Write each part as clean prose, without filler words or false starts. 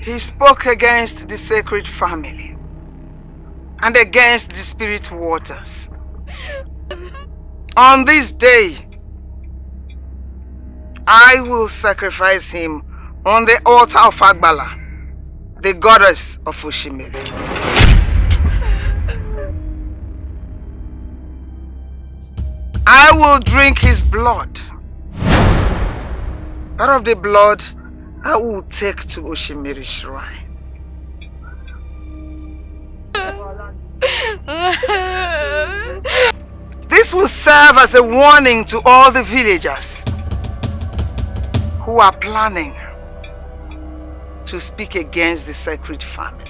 He spoke against the sacred family and against the spirit waters. On this day, I will sacrifice him on the altar of Agbala, the goddess of Oshimiri. I will drink his blood. Part of the blood I will take to Oshimiri shrine. This will serve as a warning to all the villagers who are planning to speak against the sacred family.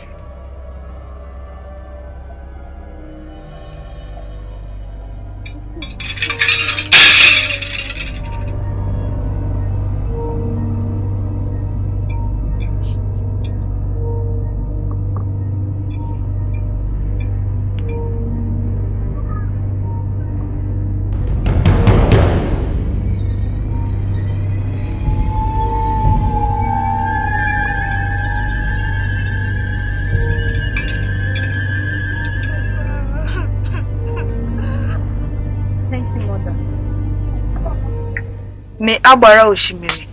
May Agbala Oshimiri,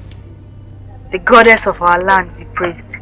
the goddess of our land, be praised.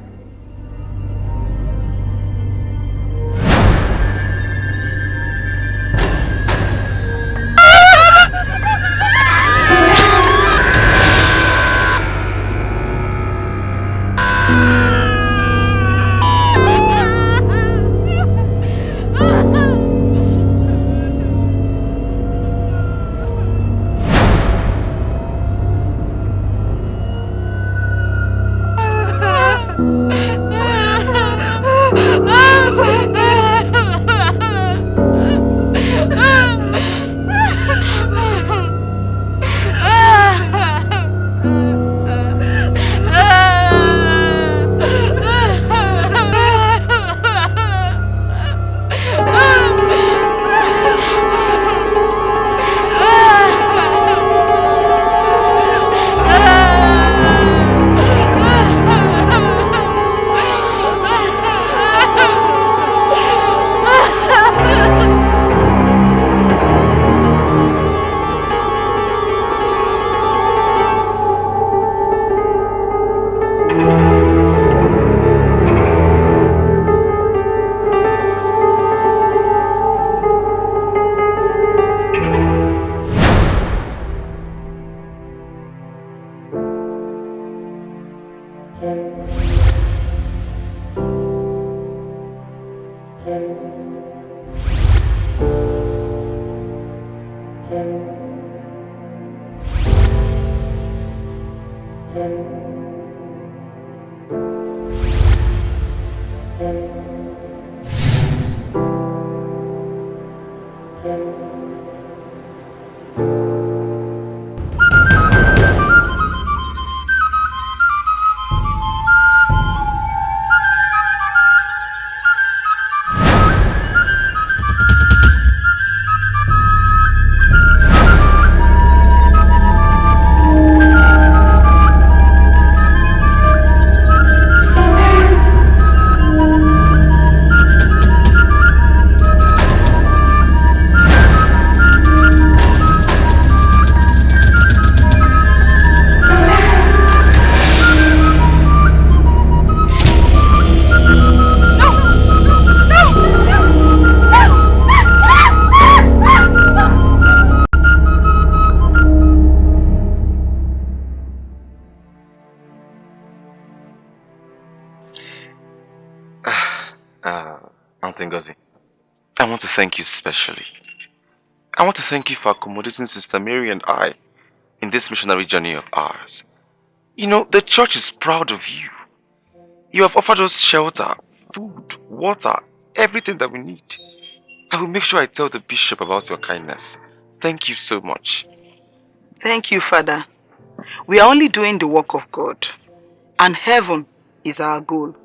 Ngozi, I want to thank you specially. I want to thank you for accommodating Sister Mary and I in this missionary journey of ours. You know, the church is proud of you. You have offered us shelter, food, water, everything that we need. I will make sure I tell the bishop about your kindness. Thank you so much. Thank you, Father. We are only doing the work of God, and heaven is our goal.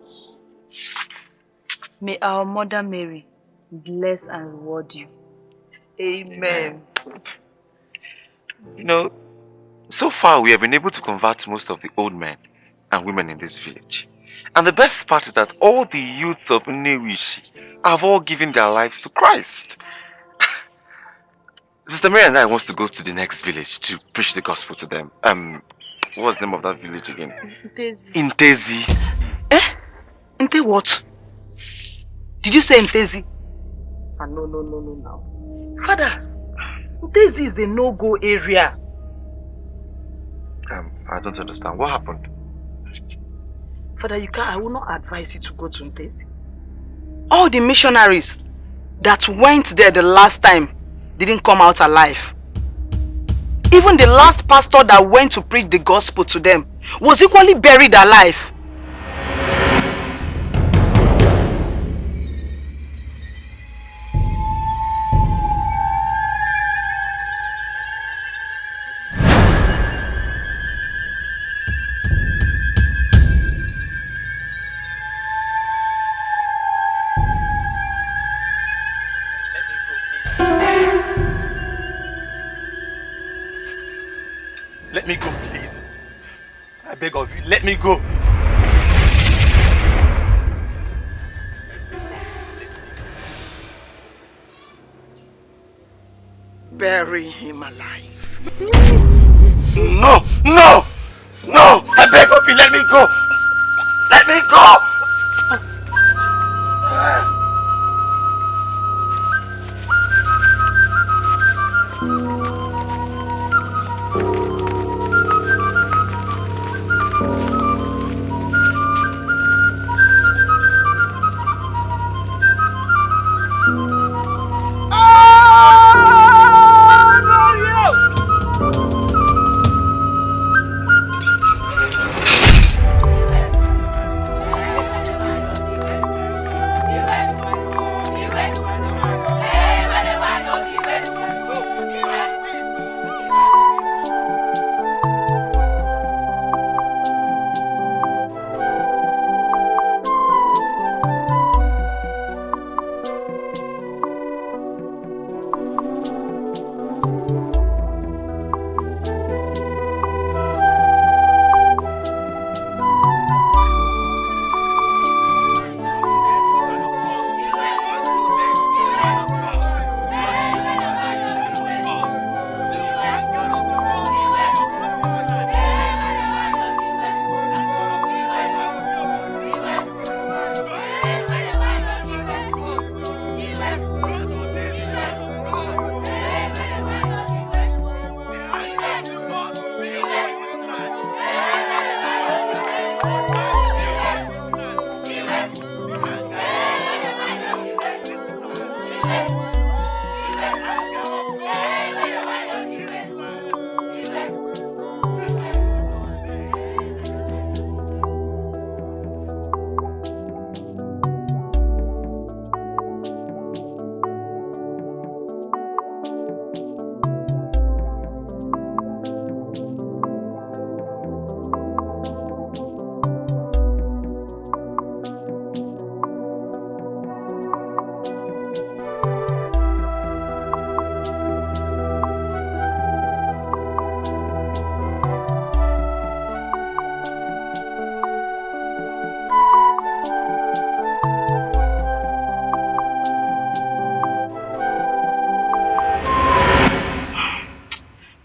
May our Mother Mary bless and reward you. Amen. You know, so far we have been able to convert most of the old men and women in this village. And the best part is that all the youths of Newishi have all given their lives to Christ. Sister Mary and I wants to go to the next village to preach the gospel to them. What's the name of that village again? Ntezi. Intezi. Eh? Inte what? Did you say Intezi? Ah, no, now. Father, Intezi is a no-go area. I don't understand. What happened? Father, I will not advise you to go to Intezi. All the missionaries that went there the last time didn't come out alive. Even the last pastor that went to preach the gospel to them was equally buried alive. Let me go, please. I beg of you, let me go. Bury him alive. No! I beg of you, let me go. Let me go!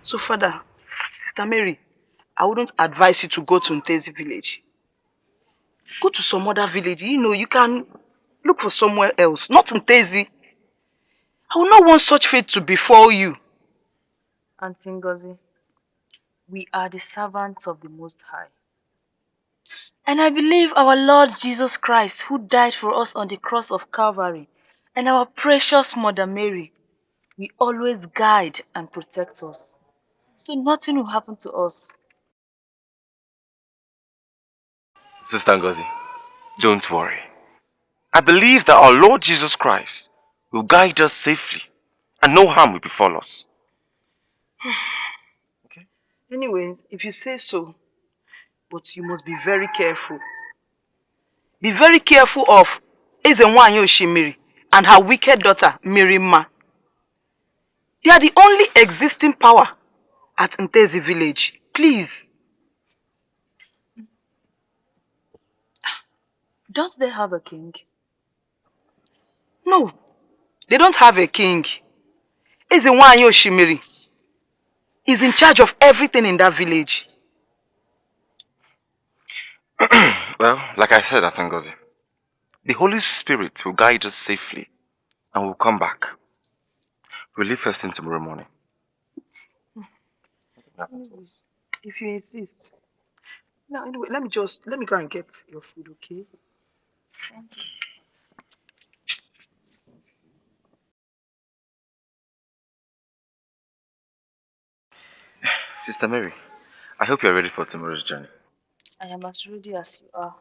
So, Father, Sister Mary, I wouldn't advise you to go to Ntezi village. Go to some other village. You know, you can look for somewhere else. Not Ntezi. I will not want such fate to befall you. Auntie Ngozi, we are the servants of the Most High. And I believe our Lord Jesus Christ, who died for us on the cross of Calvary, and our precious Mother Mary, will always guide and protect us. So nothing will happen to us. Sister Ngozi, don't worry. I believe that our Lord Jesus Christ will guide us safely and no harm will befall us. Okay. Anyway, if you say so, but you must be very careful. Be very careful of Ezenwayi Oshimiri and her wicked daughter, Mirima. They are the only existing power at Ntezi village. Please. Don't they have a king? No, they don't have a king. Ezenwayi Oshimiri is in charge of everything in that village. Well, like I said, Athangozi, the Holy Spirit will guide us safely and we'll come back. We'll leave first thing tomorrow morning. Anyways, if you insist. Now, anyway, let me go and get your food, okay? Sister Mary, I hope you're ready for tomorrow's journey. I am as ready as you are.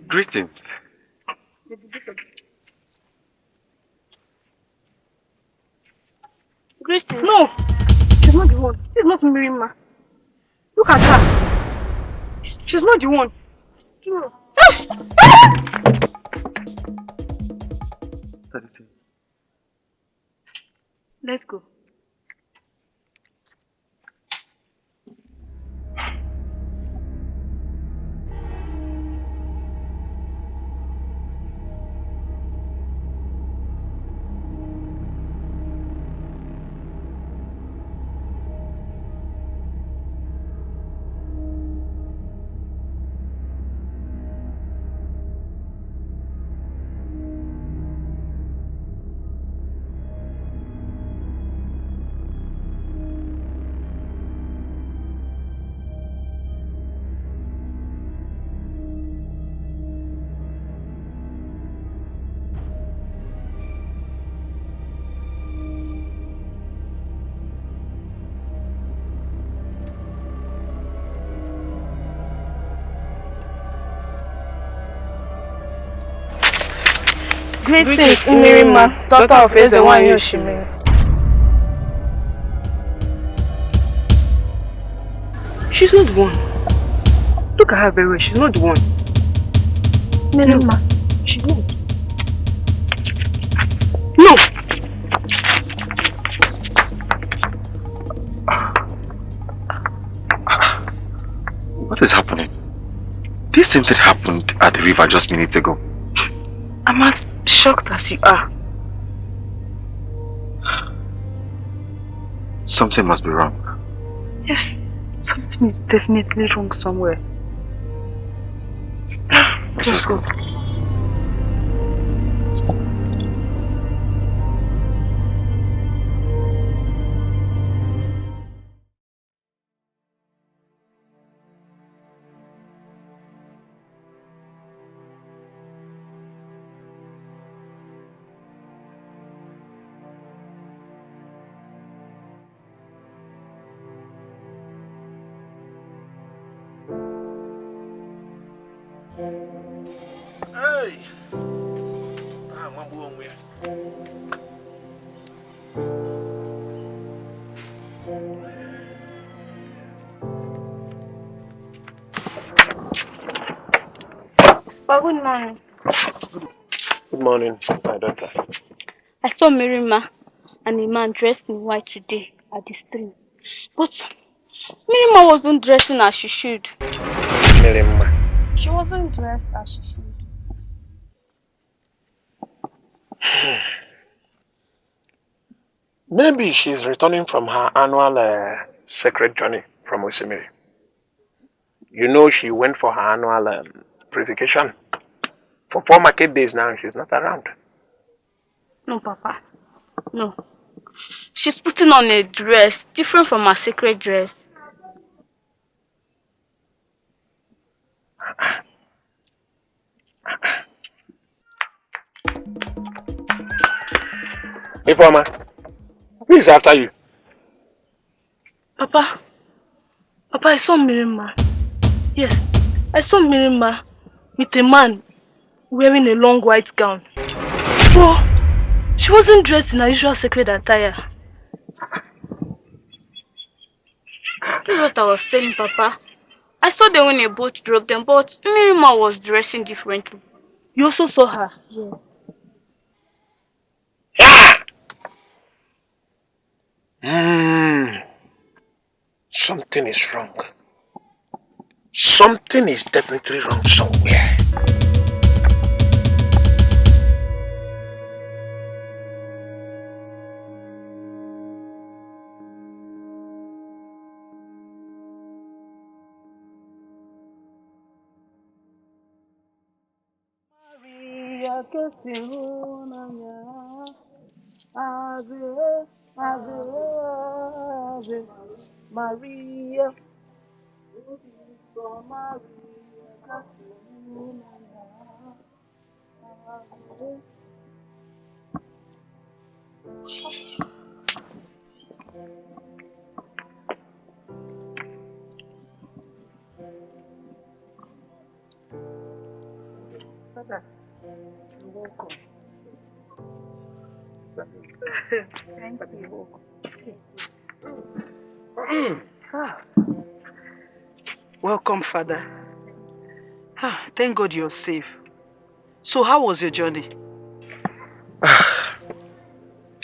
Greetings. Greetings. No, she's not the one. This is not Mirima. Look at her. She's not the one. Let's go. Greetings, Mirima, daughter of Ezenwayi Oshimiri. She's not the one. Look at her very well. She's not the one. Mirima. She's not. No! What is happening? This same thing happened at the river just minutes ago. I'm as shocked as you are. Something must be wrong. Yes, something is definitely wrong somewhere. Let's just go. Hey! I'm going with Good morning. Good morning, my daughter. I saw Mirima and a man dressed in white today at the stream. But Mirima wasn't dressing as she should. Mirima. She wasn't dressed as she should. Maybe she's returning from her annual sacred journey from Oshimiri. You know she went for her annual purification. For 4 market days now, she's not around. No, Papa. No. She's putting on a dress different from her sacred dress. Hey, Mama. Who is after you? Papa, I saw Mirima. Yes, I saw Mirima with a man wearing a long white gown. But she wasn't dressed in her usual sacred attire. This is what I was telling Papa. I saw them when a boat dropped them, but Mirima was dressing differently. You also saw her? Yes. Something is wrong. Something is definitely wrong somewhere. Maria. Father, you're welcome. Thank you. Welcome, Father. Thank God you're safe. So how was your journey?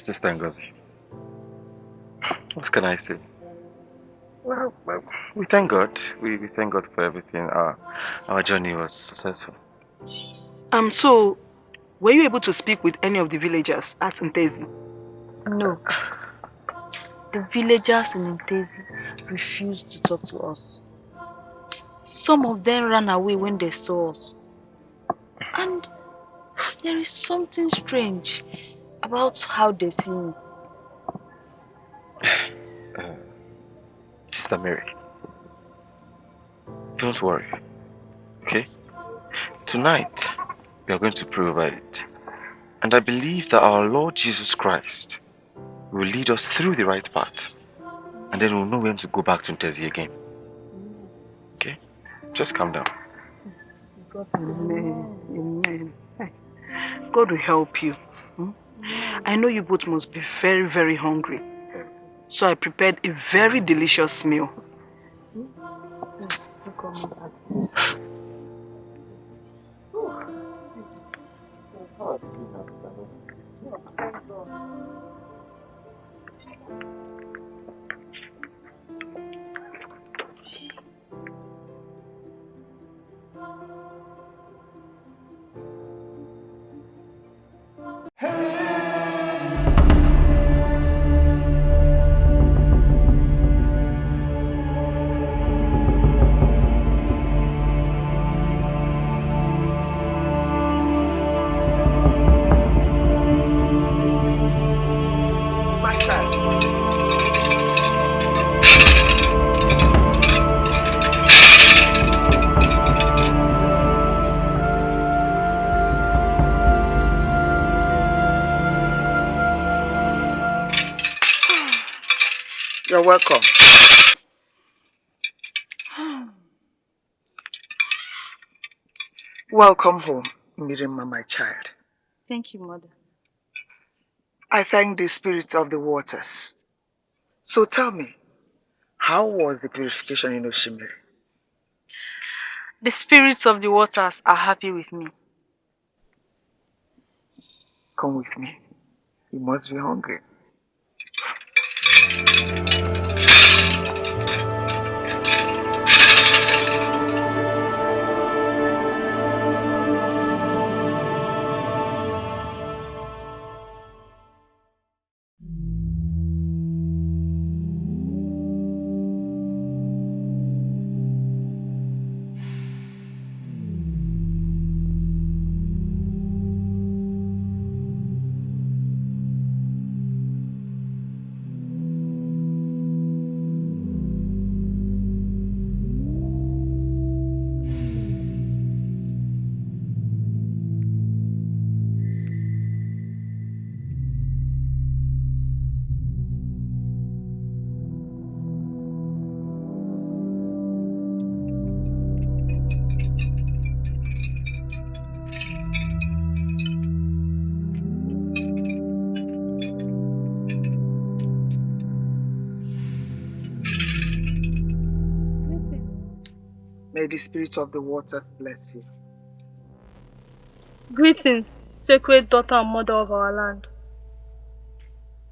Sister Ngozi, what can I say? Well, we thank God. We thank God for everything. Our journey was successful. So, were you able to speak with any of the villagers at Ntezi? No. The villagers in Ntezi refused to talk to us. Some of them ran away when they saw us. And there is something strange about how they see me. Sister Mary, don't worry, okay? Tonight, we are going to pray over it. And I believe that our Lord Jesus Christ will lead us through the right path. And then we'll know when to go back to Ntezi again. Okay? Just calm down. Amen. Amen. God will help you. Hmm? I know you both must be very, very hungry. So I prepared a very delicious meal. Yes, do come and have this. My child. You're welcome. Welcome home, Mirima, my child. Thank you, Mother. I thank the spirits of the waters. So tell me, how was the purification in Oshimiri? The spirits of the waters are happy with me. Come with me. You must be hungry. May the spirit of the waters bless you. Greetings, sacred daughter and mother of our land.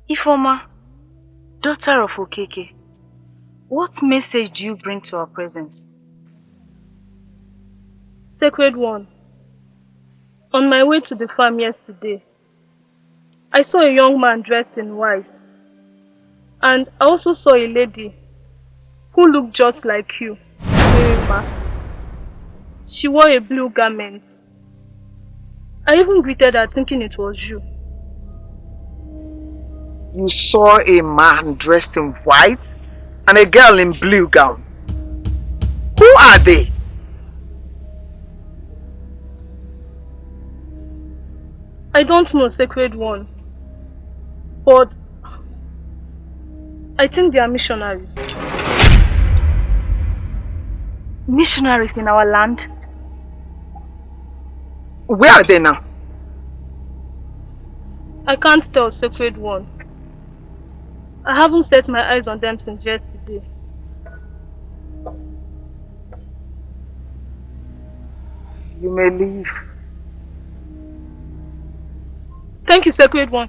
Ifoma, daughter of Okeke, what message do you bring to our presence? Sacred one, on my way to the farm yesterday, I saw a young man dressed in white, and I also saw a lady who looked just like you, Mirima. She wore a blue garment. I even greeted her thinking it was you. You saw a man dressed in white and a girl in blue gown. Who are they? I don't know, sacred one, but I think they are missionaries. Missionaries in our land? Where are they now? I can't tell, sacred one. I haven't set my eyes on them since yesterday. You may leave. Thank you, sacred one.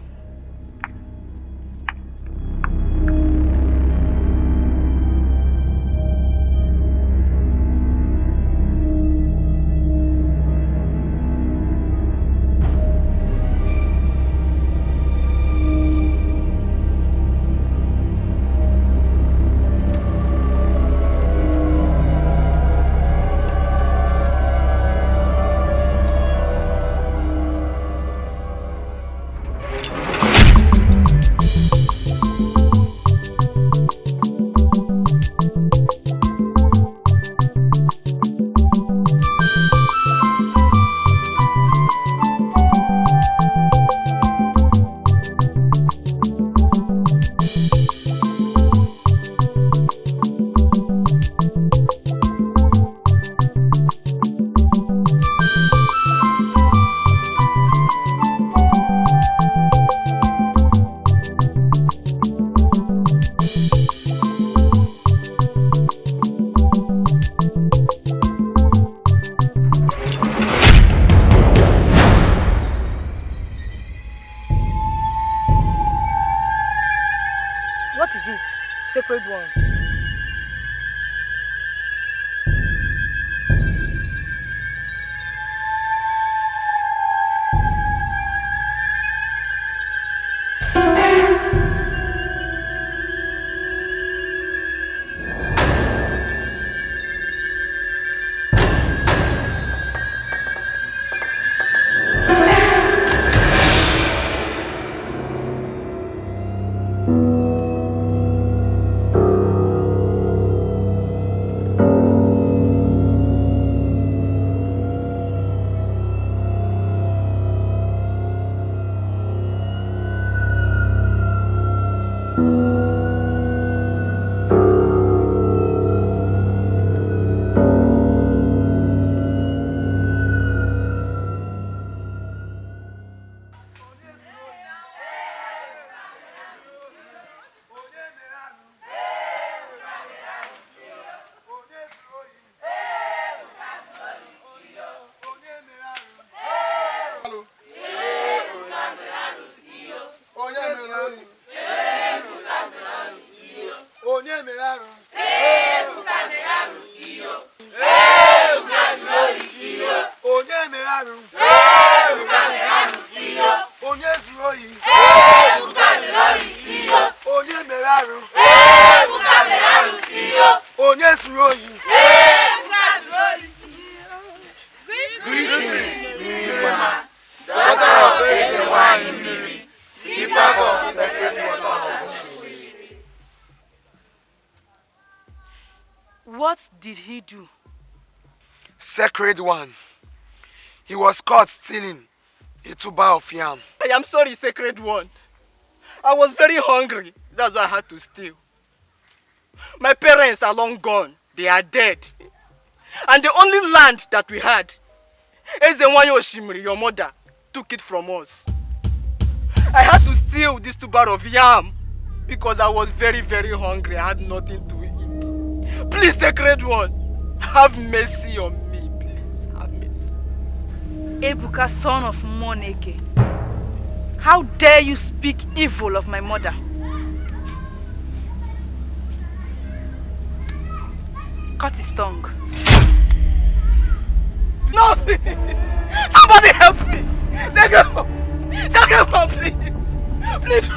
daughter of Ezenwayi, keeper of sacred water of Oshimiri. What did he do? Sacred one. He was caught stealing a tuber of yam. I am sorry, Sacred One. I was very hungry. That's why I had to steal. My parents are long gone. They are dead. And the only land that we had, Ezenwayi Oshimiri, your mother, took it from us. I had to steal this tuber of yam because I was very, very hungry. I had nothing to eat. Please, Sacred One, have mercy on me, please. Have mercy. Ebuka, son of Moneke, how dare you speak evil of my mother? Cut his tongue. No, please! Somebody help me! Sacred One, please! Please,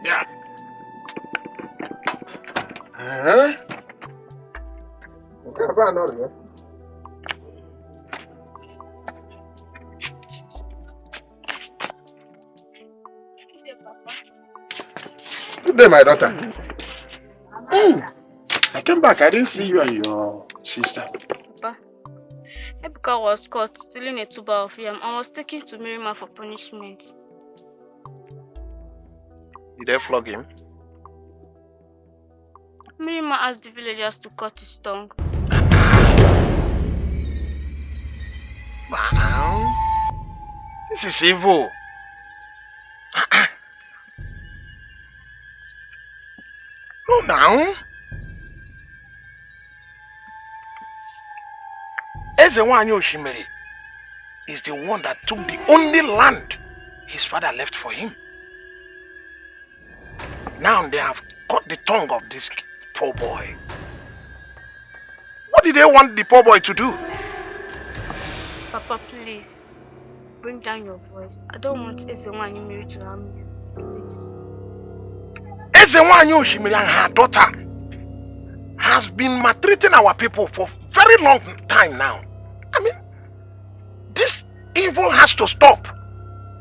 Yeah. Good day, my daughter. I came back. I didn't see you and your sister. Papa, Ebuka was caught stealing a tuber of yam and was taken to Mirima for punishment. Did they flog him? Mirima asked the villagers to cut his tongue. Wow. This is evil. Go down. Ezenwayi Oshimiri is the one that took the only land his father left for him. Now they have cut the tongue of this poor boy. What did they want the poor boy to do? Papa, please, bring down your voice. I don't want Ezenwayi to harm you. Ezenwayi Oshimiri and her daughter has been maltreating our people for a very long time now. I mean, this evil has to stop.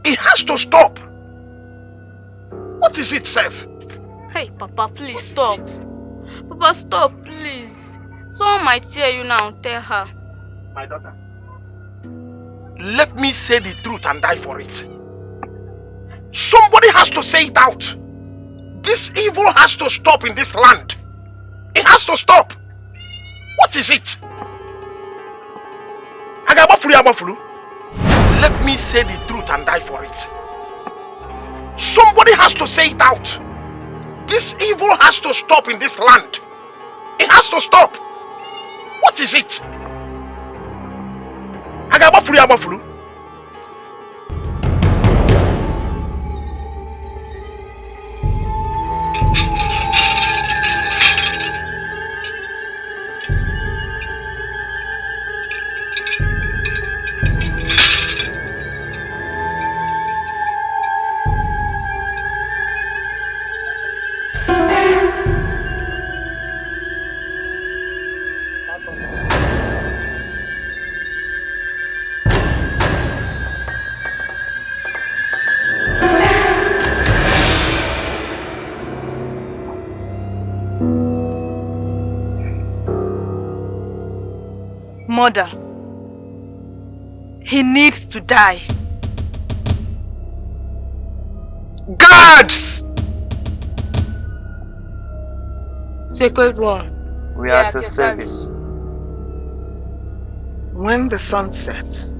It has to stop. What is it, Seth? Hey, Papa, please stop. Papa, stop, please. Someone might hear you now and tell her. My daughter, let me say the truth and die for it. Somebody has to say it out. This evil has to stop in this land. It has to stop. What is it? Let me say the truth and die for it. Somebody has to say it out. This evil has to stop in this land. It has to stop. What is it? mother. He needs to die. Guards! Sacred One. We are at your service. When the sun sets,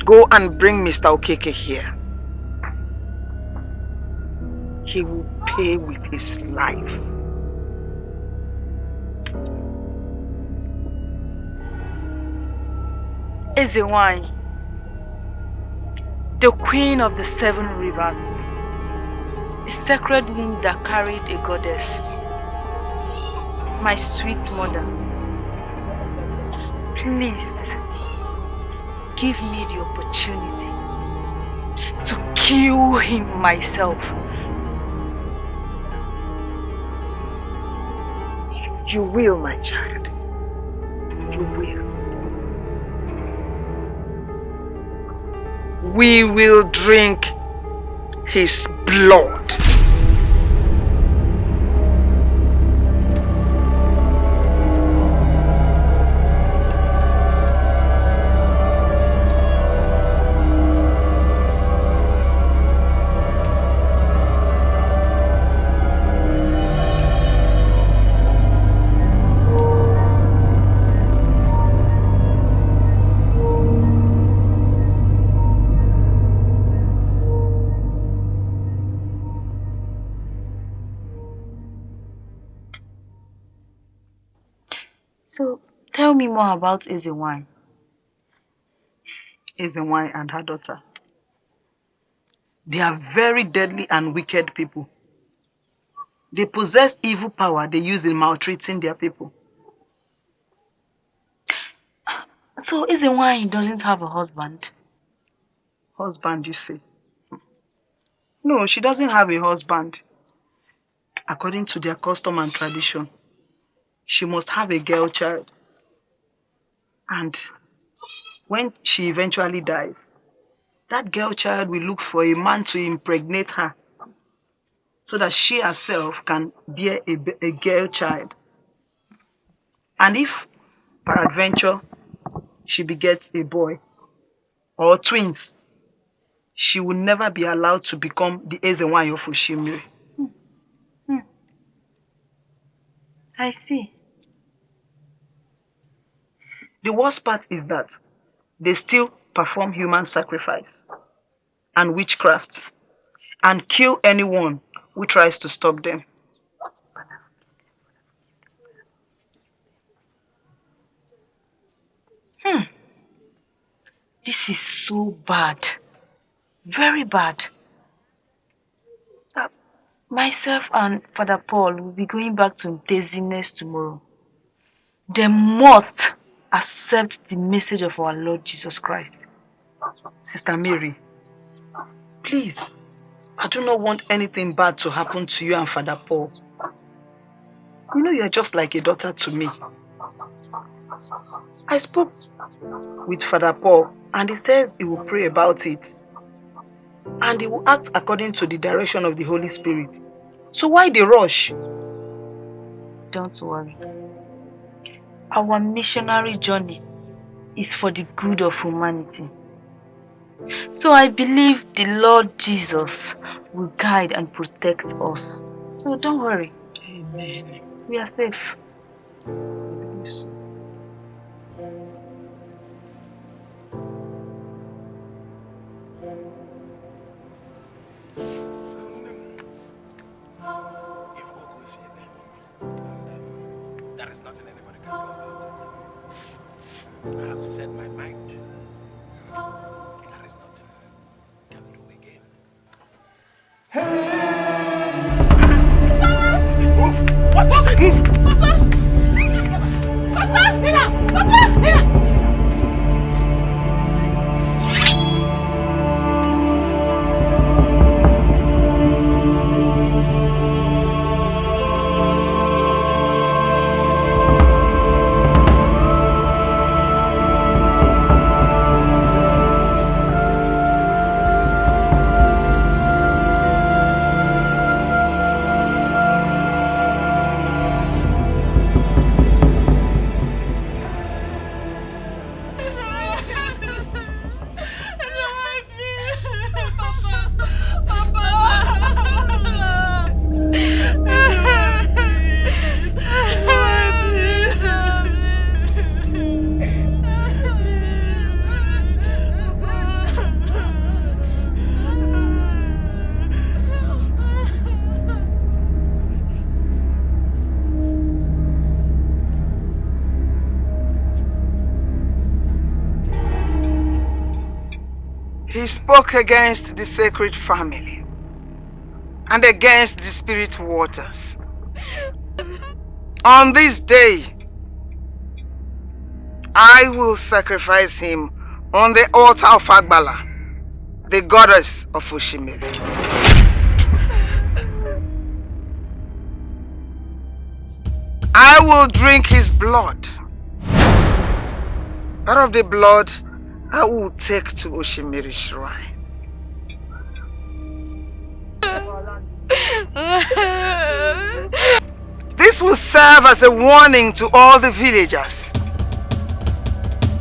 go and bring Mr. Okeke here. He will pay with his life. Ezenwayi, the queen of the 7 rivers, the sacred womb that carried a goddess, my sweet mother, please give me the opportunity to kill him myself. You will, my child. You will. We will drink his blood. So, tell me more about Ezenwayi. Ezenwayi and her daughter. They are very deadly and wicked people. They possess evil power they use in maltreating their people. So, Ezenwayi doesn't have a husband? Husband, you say? No, she doesn't have a husband. According to their custom and tradition, she must have a girl child. And when she eventually dies, that girl child will look for a man to impregnate her so that she herself can bear a girl child. And if, peradventure, she begets a boy or twins, she will never be allowed to become the Ezenwayi of Oshimiri. I see. The worst part is that they still perform human sacrifice and witchcraft and kill anyone who tries to stop them. This is so bad. Very bad. Myself and Father Paul will be going back to Ntezines tomorrow. They must accept the message of our Lord Jesus Christ. Sister Mary, please, I do not want anything bad to happen to you and Father Paul. You know you're just like a daughter to me. I spoke with Father Paul and he says he will pray about it. And he will act according to the direction of the Holy Spirit. So why the rush? Don't worry. Our missionary journey is for the good of humanity. So I believe the Lord Jesus will guide and protect us. So don't worry. Amen. We are safe. There is nothing anybody can do about it. I have said my mind. There is nothing I can do again. What is it? Move! Papa! Papa! Mira! Papa! Mira! He spoke against the sacred family and against the spirit waters. On this day, I will sacrifice him on the altar of Agbala, the goddess of Oshimiri. I will drink his blood. Out of the blood, I will take to Oshimiri shrine. This will serve as a warning to all the villagers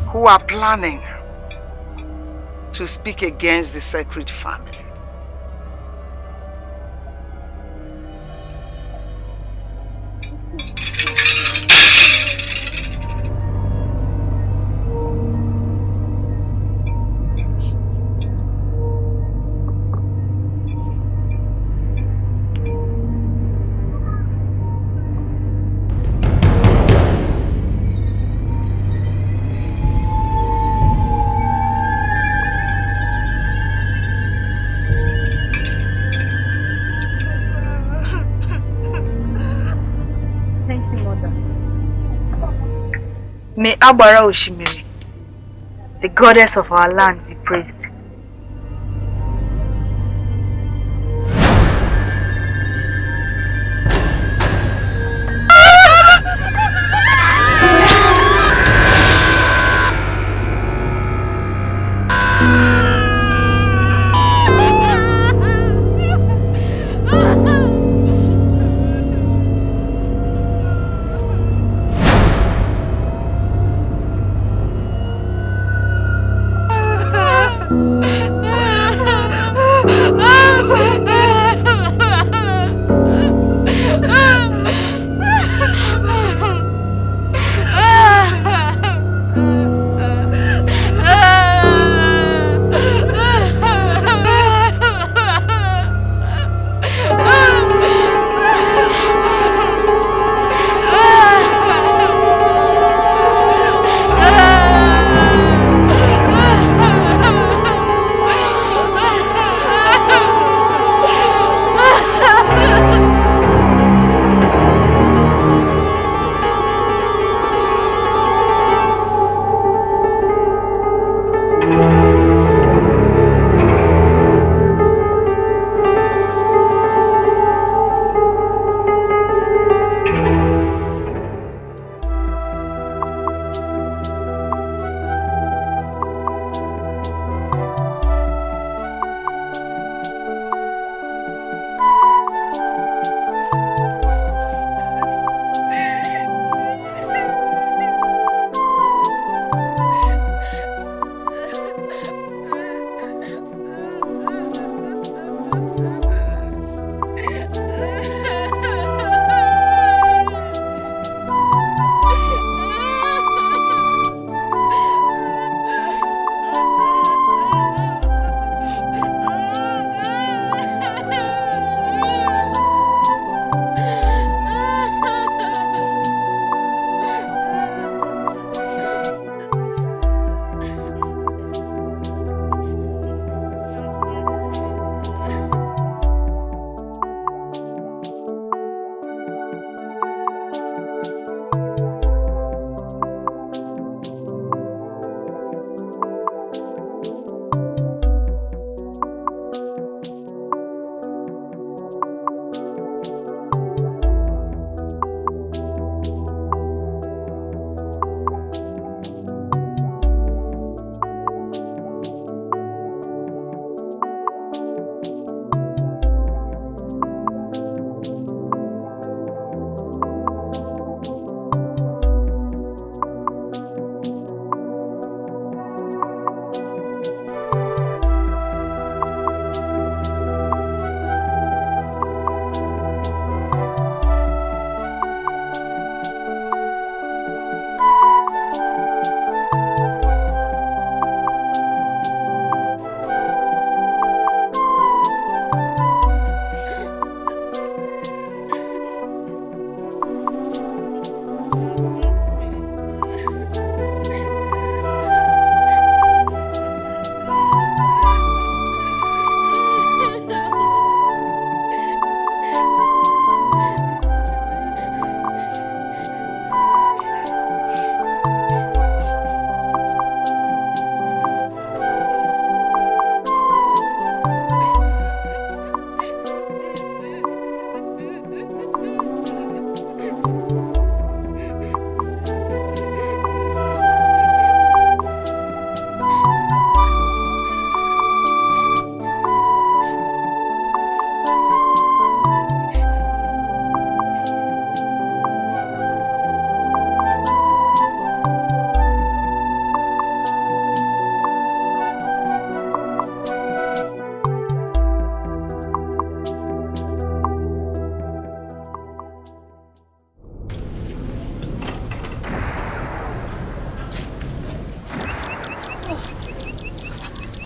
who are planning to speak against the sacred family. May Agbala Oshimiri, the goddess of our land, be praised.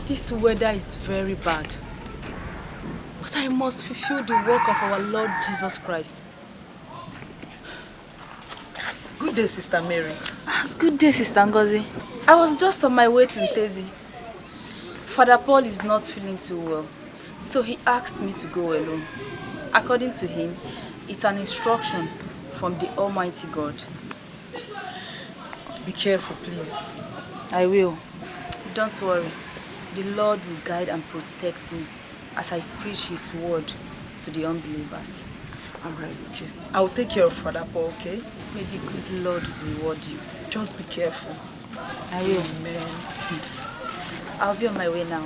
This weather is very bad. But I must fulfill the work of our Lord Jesus Christ. Good day, Sister Mary. Good day, Sister Ngozi. I was just on my way to Ntezi. Father Paul is not feeling too well, so he asked me to go alone. According to him, it's an instruction from the Almighty God. Be careful, please. I will. Don't worry. The Lord will guide and protect me as I preach His word to the unbelievers. Alright, okay. I'll take care of Father Paul, okay? May the good Lord reward you. Just be careful. I will. Amen. I'll be on my way now.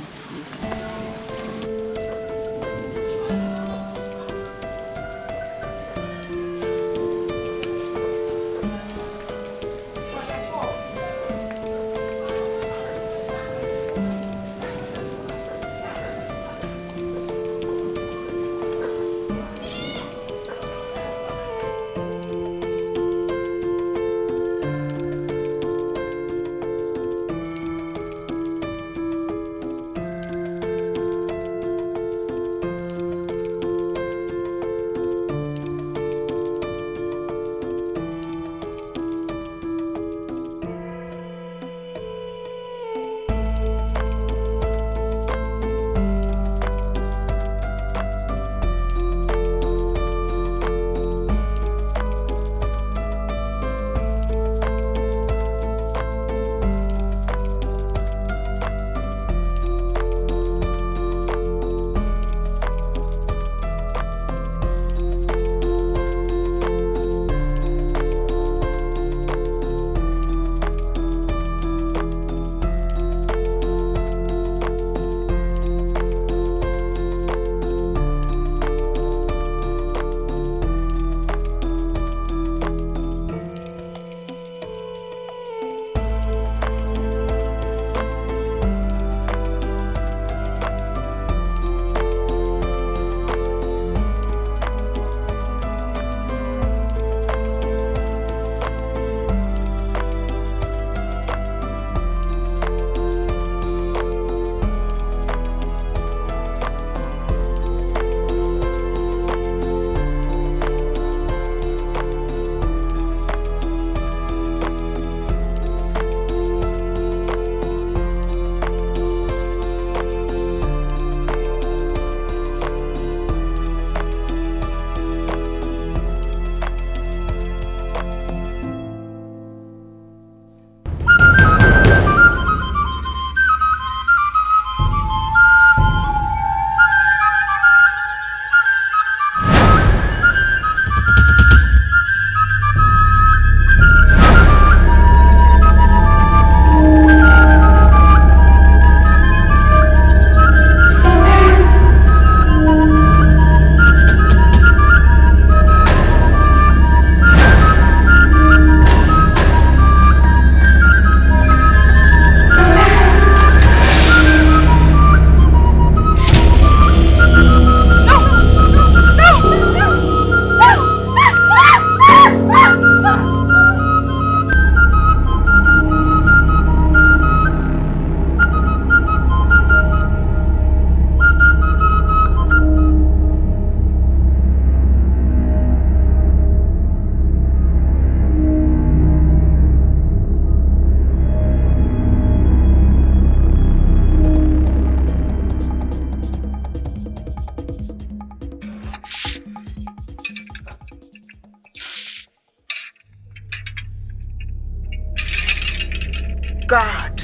God,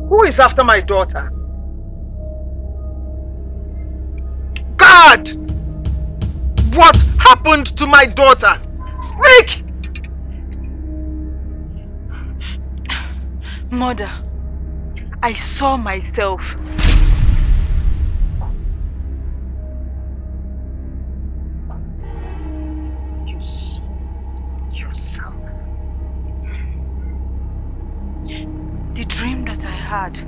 who is after my daughter? God! What happened to my daughter? Speak! Mother, I saw myself. You saw yourself? The dream that I had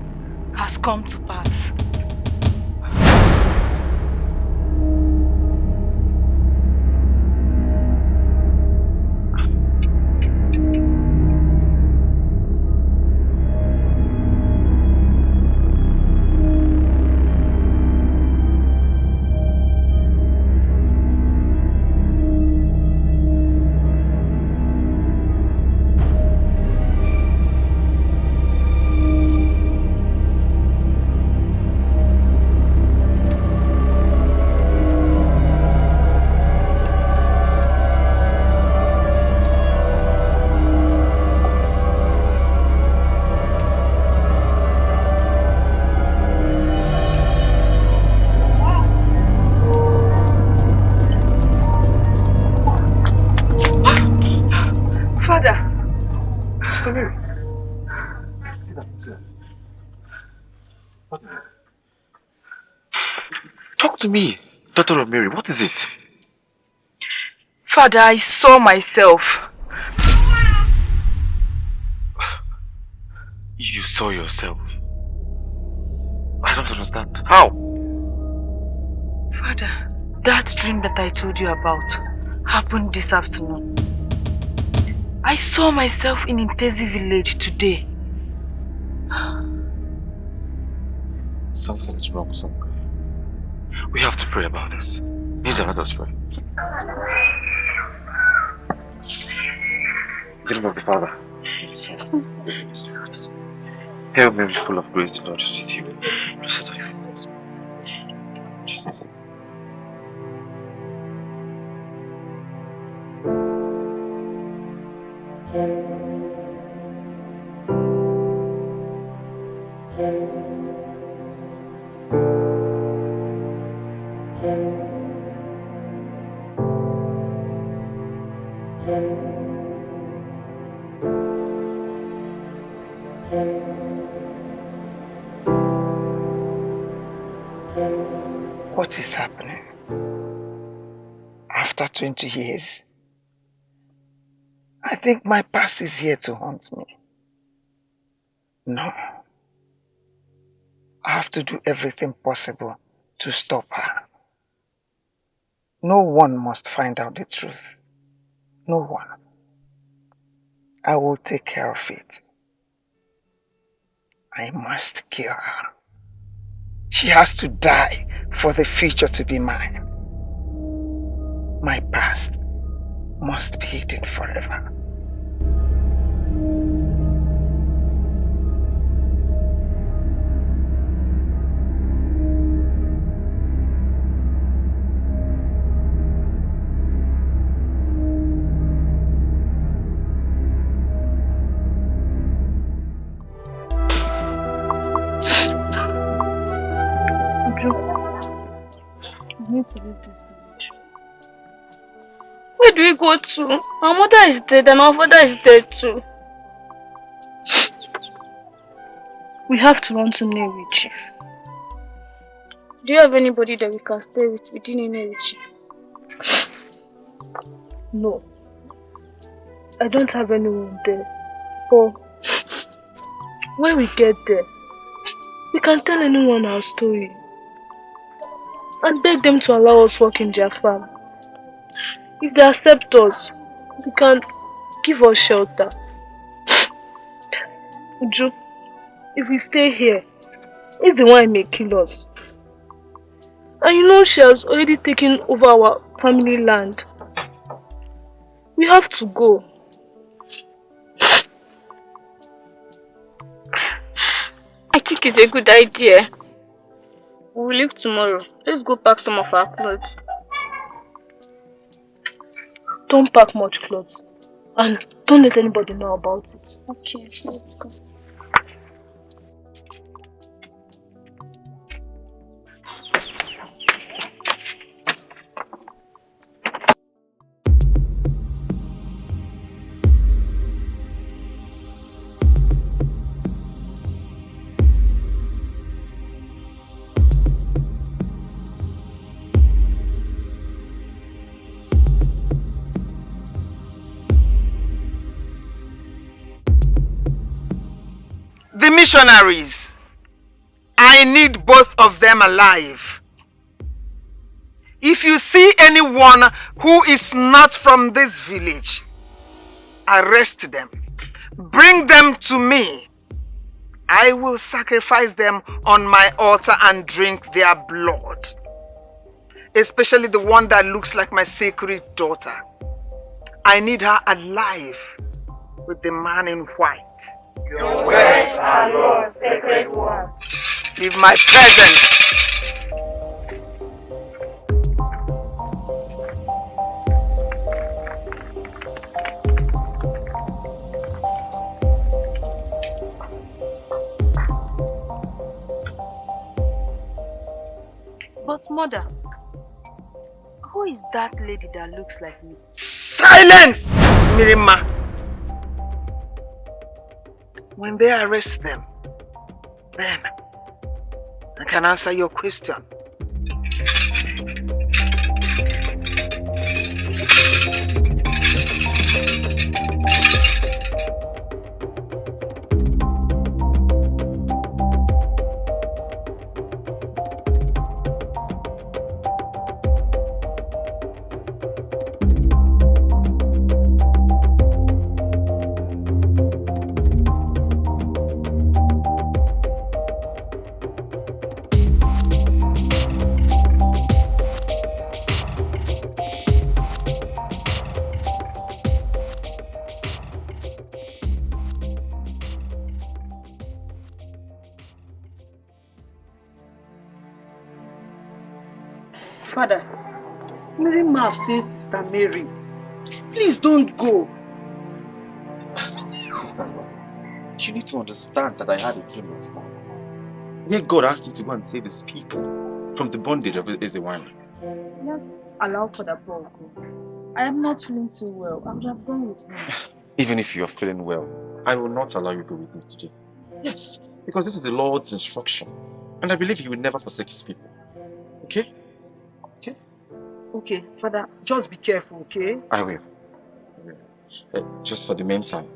has come to pass. What is it? Talk to me, daughter of Mary. What is it? Father, I saw myself. You saw yourself? I don't understand. How? Father, that dream that I told you about happened this afternoon. I saw myself in Intezi village today. Something is wrong somewhere. We have to pray about this. Need let us pray. In the name of the Father, Jesus. Hail Mary, full of grace, the Lord is with you. Blessed are you among women. Jesus. What is happening? After 20 years, I think my past is here to haunt me. No. I have to do everything possible to stop her. No one must find out the truth. No one. I will take care of it. I must kill her. She has to die for the future to be mine. My past must be hidden forever. I need to leave this village. Where do we go to? Our mother is dead and our father is dead too. We have to run to Nnewi, Chief. Do you have anybody that we can stay with within Nnewi, Chief? No. I don't have anyone there. But when we get there, we can tell anyone our story and beg them to allow us work in their farm. If they accept us, they can give us shelter. Uju, if we stay here, Ezenwayi may kill us. And you know she has already taken over our family land. We have to go. I think it's a good idea. We will leave tomorrow. Let's go pack some of our clothes. Don't pack much clothes. And don't let anybody know about it. Okay, let's go. The missionaries. I need both of them alive. If you see anyone who is not from this village, arrest them. Bring them to me. I will sacrifice them on my altar and drink their blood. Especially the one that looks like my sacred daughter. I need her alive with the man in white. Your words are Lord, sacred ones. Give my presence. But mother, who is that lady that looks like me? Silence, Mirima. When they arrest them, then I can answer your question. Father, Mary may have seen Sister Mary. Please don't go. Sister, you need to understand that I had a dream last night, where God asked me to go and save his people from the bondage of Ezenwayi. Let's allow Father Paul go. I am not feeling too well. I would have gone with him. Even if you are feeling well, I will not allow you to go with me today. Yes, because this is the Lord's instruction. And I believe he will never forsake his people. Okay? Okay? Okay, Father, just be careful, okay? I will. Just for the meantime,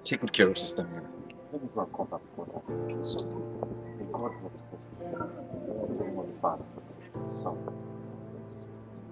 take good care of Sister Mary. Let me go and come back before that. Okay, so may God bless you. In the name of the Father, Son, and Spirit.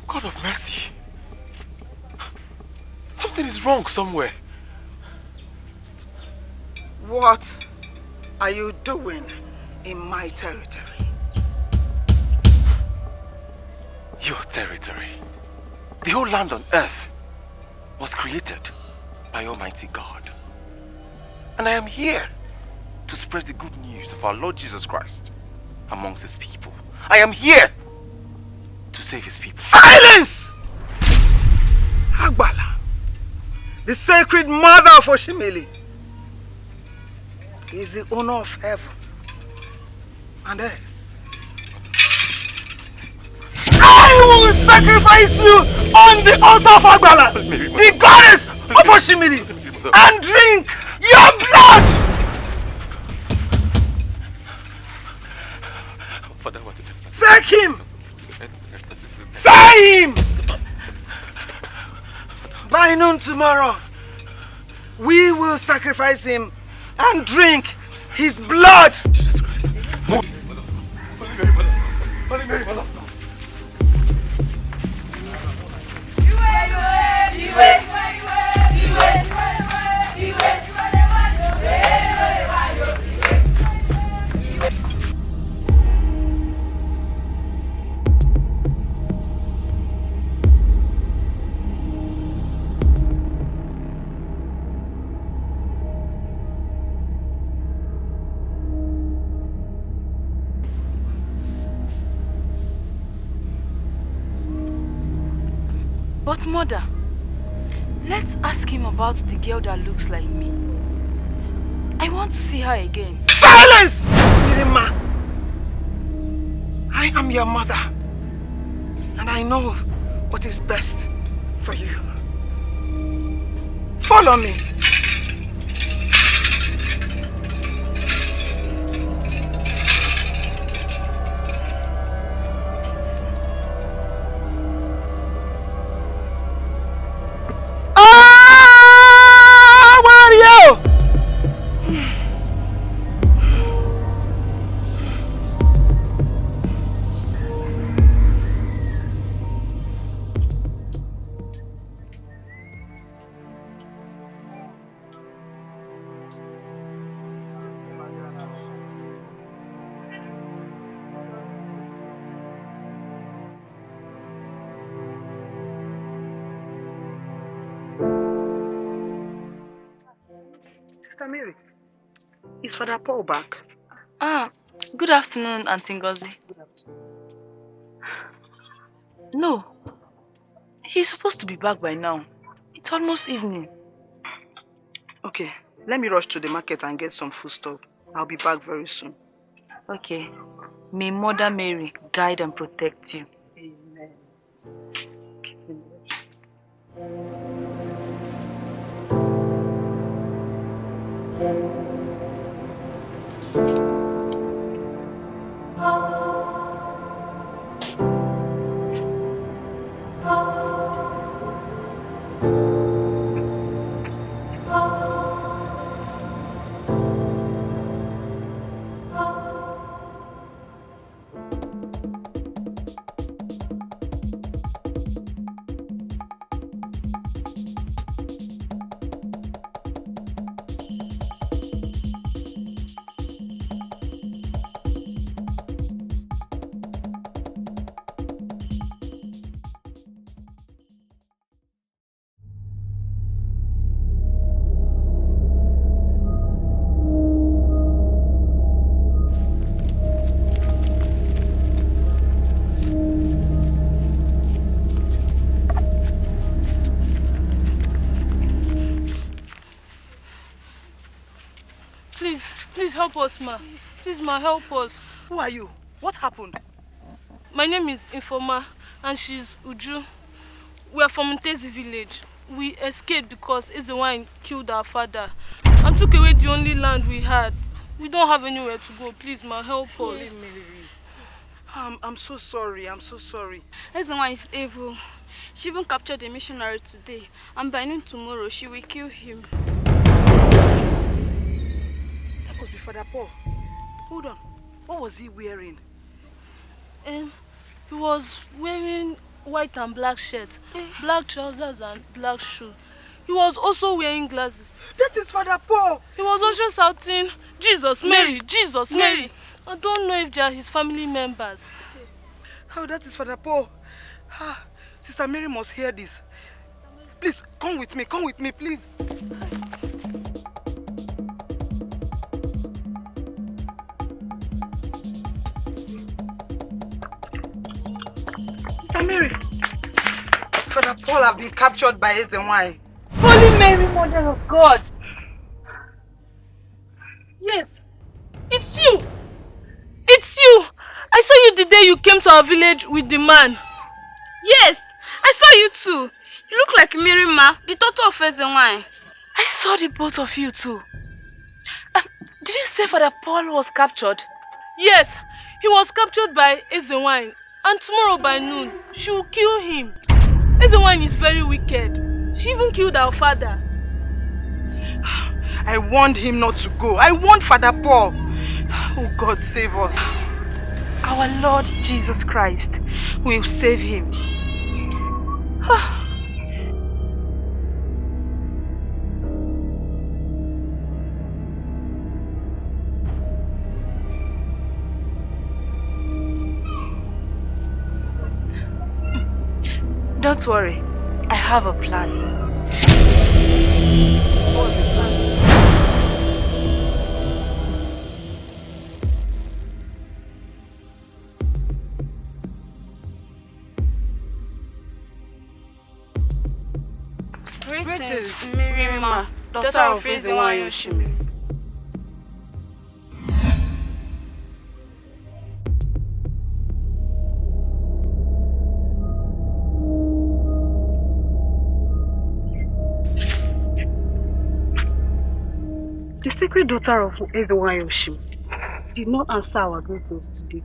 God of mercy. Something is wrong somewhere. What are you doing in my territory? Your territory. The whole land on earth was created by Almighty God. And I am here to spread the good news of our Lord Jesus Christ amongst his people. I am here to save his people. Silence! Agbala, the sacred mother of Oshimiri, is the owner of heaven and earth. I will sacrifice you on the altar of Agbala, the goddess of Oshimiri, and drink your blood! Take him! Tie him! By noon tomorrow, we will sacrifice him and drink his blood. Jesus Christ. But mother, let's ask him about the girl that looks like me. I want to see her again. Silence! Mirima! I am your mother, and I know what is best for you. Follow me. Sister Mary, is Father Paul back? Ah, good afternoon, Auntie Ngozi. Good afternoon. No, he's supposed to be back by now. It's almost evening. Okay, let me rush to the market and get some food stuff. I'll be back very soon. Okay. May Mother Mary guide and protect you. Amen. Please help us, ma. Please, ma, help us. Who are you? What happened? My name is Informa, and she's Uju. We are from Ntezi village. we escaped because Ezenwayi killed our father and took away the only land we had. We don't have anywhere to go. Please, ma, help us. I'm so sorry. I'm so sorry. Ezenwayi is evil. She even captured the missionary today, and by noon tomorrow she will kill him. That must be Father Paul. Hold on. What was he wearing? He was wearing white and black shirt, black trousers and black shoes. He was also wearing glasses. That is Father Paul. He was also shouting, Jesus, Mary, Jesus, Mary. I don't know if they are his family members. Oh, that is Father Paul. Sister Mary must hear this. Please, come with me, please. Sister Mary, Father Paul have been captured by Ezenwayi. Holy Mary, Mother of God. Yes, it's you. It's you. I saw you the day you came to our village with the man. Yes, I saw you too. You look like Mirima, the daughter of Ezenwayi. I saw the both of you too. Did you say Father Paul was captured? Yes, he was captured by Ezenwayi, and tomorrow by noon, she will kill him. Ezenwayi is very wicked. She even killed our father. I warned him not to go. I warned Father Paul. Oh God, save us. Our Lord Jesus Christ will save him. Don't worry, I have a plan. What's the plan? Greetings, Mirima, daughter of Ezenwayi Oshimiri. The sacred daughter of Ezenwayi Oshimiri did not answer our greetings today.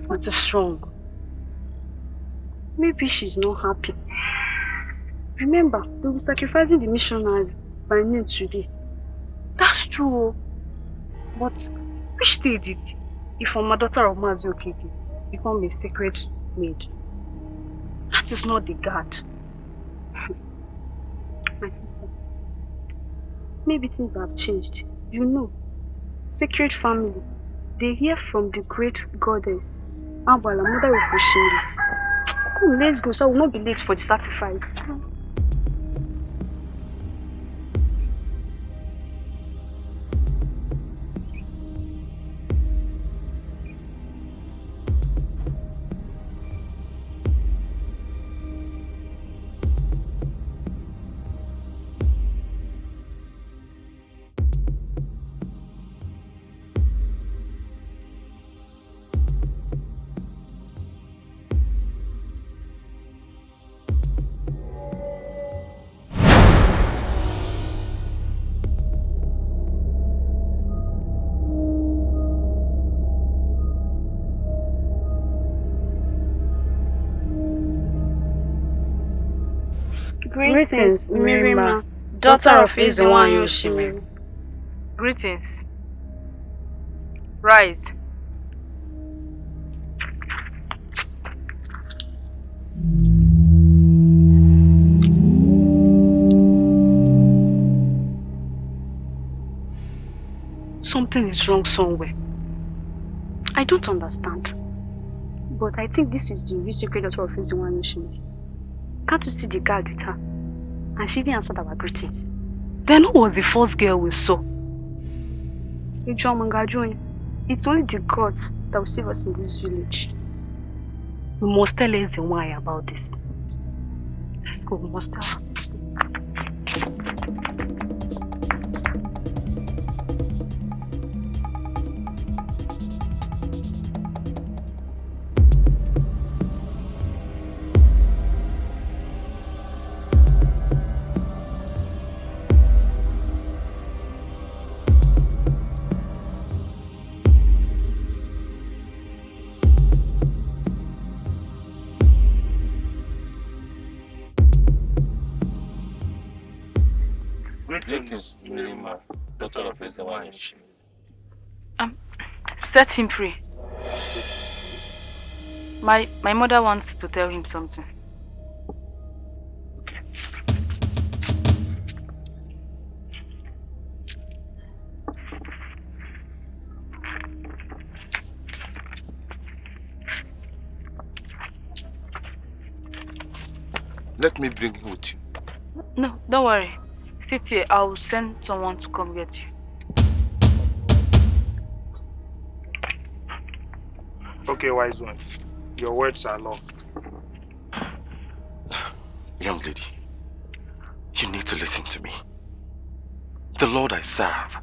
What is wrong? Maybe she's not happy. Remember, they'll be sacrificing the missionary by noon today. That's true. But which day did it? If my daughter of Mazi Okeke become a sacred maid? That is not the God. My sister, maybe things have changed. You know, sacred family, they hear from the great goddess, Agbala, mother of Oshimiri. Come, let's go so I will not be late for the sacrifice. Greetings, Mirima, daughter of Ezenwayi Oshimiri. Greetings. Rise. Something is wrong somewhere. I don't understand. But I think this is the real secret daughter of Ezenwayi Oshimiri. Can't you see the guard with her? And she even answered our greetings. Then who was the first girl we saw? It's only the gods that will save us in this village. We must tell Ezenwayi about this. Let's go, we must tell her. Greetings, Mirima, daughter of Ezenwayi. Set him free. My mother wants to tell him something. Okay. Let me bring him with you. No, don't worry. Sit here. I'll send someone to come get you. Okay, wise one. Your words are law. Young lady, you need to listen to me. The Lord I serve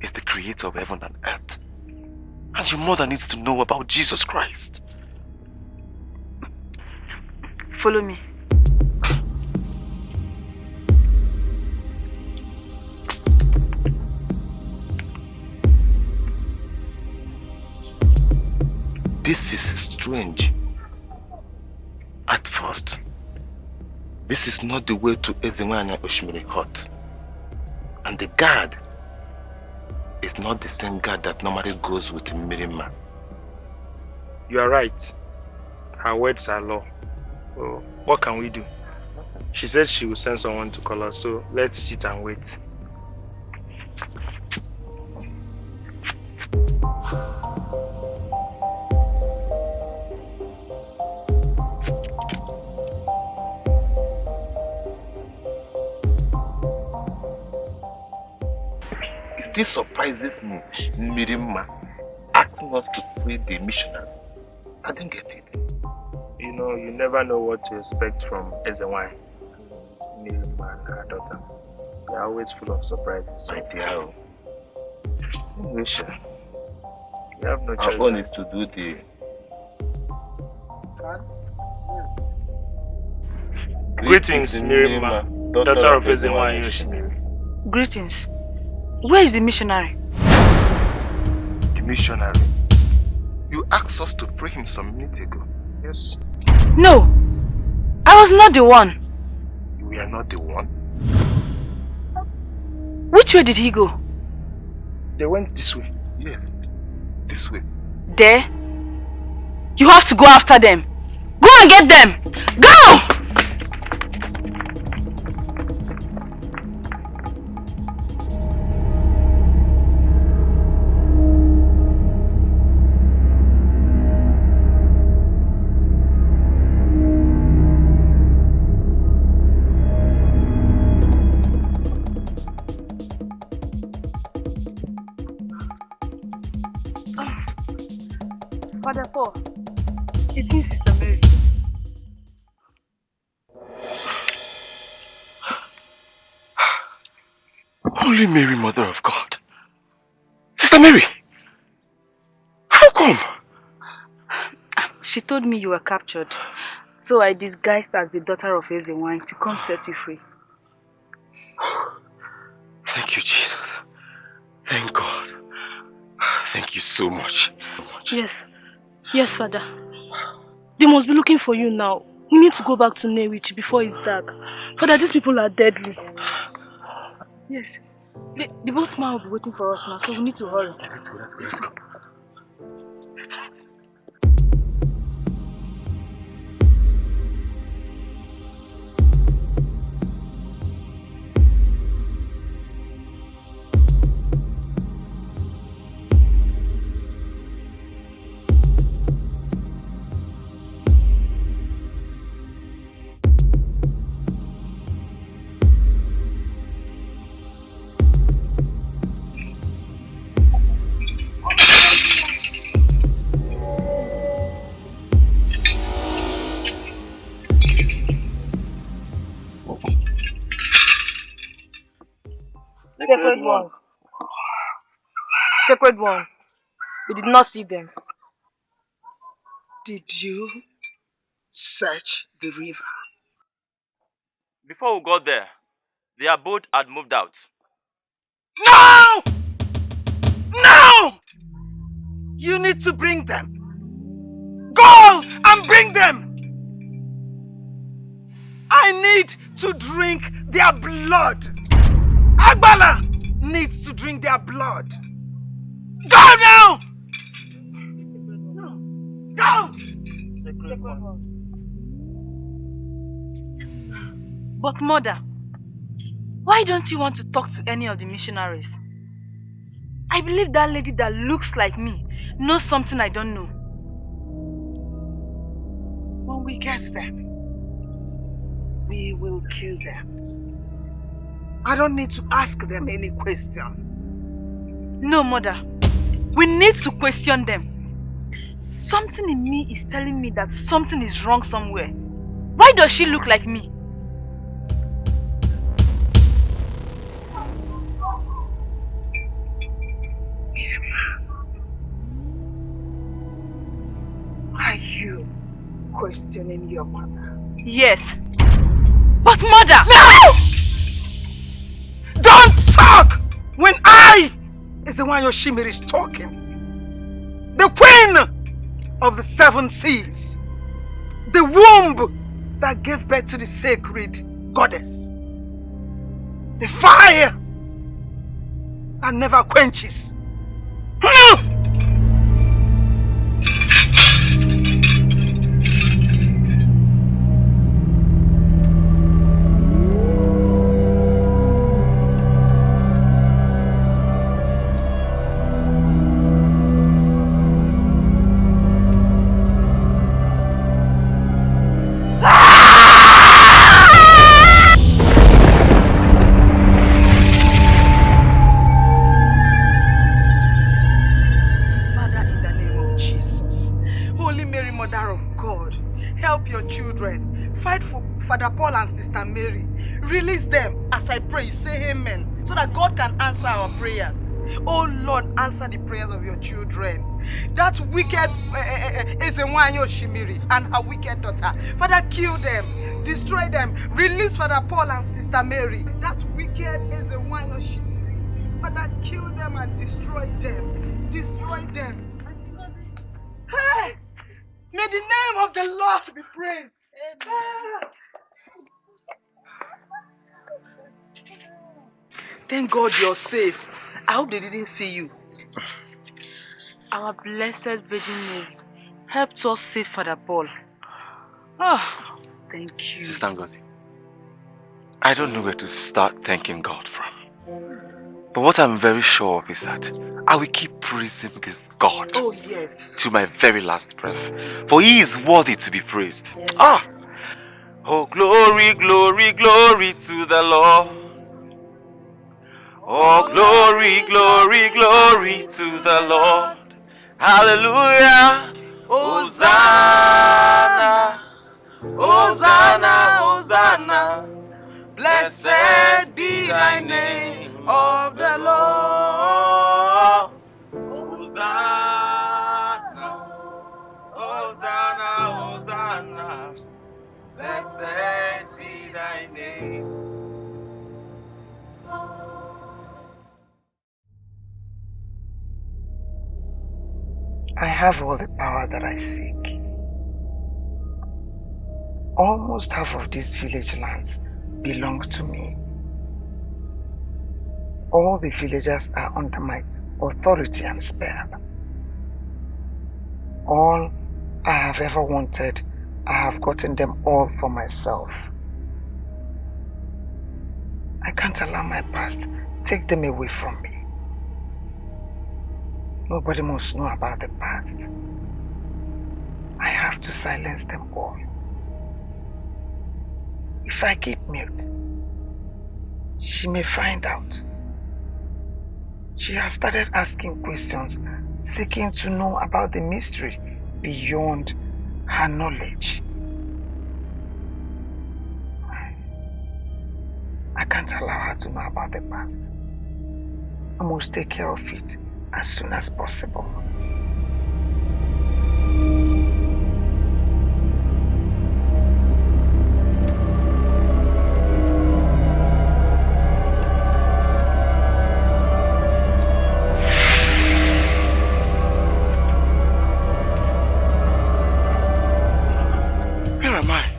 is the creator of heaven and earth. And your mother needs to know about Jesus Christ. Follow me. This is strange. At first, this is not the way to Ezenwayi and Oshimiri hut. And the guard is not the same guard that normally goes with Mirima. You are right. Her words are law. So, what can we do? She said she will send someone to call us, so let's sit and wait. It still surprises me, Mirima asking us to free the missionary. I didn't get it. You know, you never know what to expect from Ezenwayi, Mirima and her daughter. They are always full of surprises. My dear, Misha, you have no choice. Our own is to do the... Greetings, Mirima, daughter of Ezenwayi and Oshimiri. Greetings. Where is the missionary? The missionary? You asked us to free him some minutes ago. Yes. No! I was not the one. We are not the one. Which way did he go? They went this way. Yes, this way. There? You have to go after them. Go and get them! Go! Father Paul, it's me, Sister Mary. Holy Mary, Mother of God. Sister Mary! How come? She told me you were captured, so I disguised as the daughter of Ezenwayi to come set you free. Thank you, Jesus. Thank God. Thank you so much. Yes. Yes, Father. They must be looking for you now. We need to go back to Newich before it's dark. Father, these people are deadly. Yes. The boatman will be waiting for us now, so we need to hurry. Let's go. Sacred one. Sacred one. We did not see them. Did you search the river? Before we got there, their boat had moved out. No! No! You need to bring them. Go and bring them. I need to drink their blood. Agbala needs to drink their blood. Go now! Go! But mother, why don't you want to talk to any of the missionaries? I believe that lady that looks like me knows something I don't know. When we get them, we will kill them. I don't need to ask them any question. No, mother. We need to question them. Something in me is telling me that something is wrong somewhere. Why does she look like me? Are you questioning your mother? Yes. But mother! No! Don't talk when I is the one Oshimiri is talking. The queen of the 7 seas. The womb that gave birth to the sacred goddess. The fire that never quenches. Father Paul and Sister Mary. Release them as I pray. You say amen. So that God can answer our prayers. Oh Lord, answer the prayers of your children. That wicked Ezenwayi Oshimiri and her wicked daughter. Father, kill them. Destroy them. Release Father Paul and Sister Mary. That wicked Ezenwayi Oshimiri. Father, kill them and destroy them. Destroy them. Hey! May the name of the Lord be praised. Amen. Thank God you're safe. I hope they didn't see you. Our blessed Virgin Mary helped us save Father Paul. Ah, thank you. Sister Ngozi, I don't know where to start thanking God from. But what I'm very sure of is that I will keep praising this God. Oh, yes. To my very last breath. For He is worthy to be praised. Yes. Ah! Oh, glory, glory, glory to the Lord. Oh, glory, glory, glory to the Lord. Hallelujah. Hosanna. Hosanna, Hosanna. Blessed be thy name of the Lord. Hosanna. Hosanna, Hosanna. Blessed be thy name. I have all the power that I seek. Almost half of these village lands belong to me. All the villagers are under my authority and spell. All I have ever wanted, I have gotten them all for myself. I can't allow my past take them away from me. Nobody must know about the past. I have to silence them all. If I keep mute, she may find out. She has started asking questions, seeking to know about the mystery beyond her knowledge. I can't allow her to know about the past. I must take care of it as soon as possible. Where am I?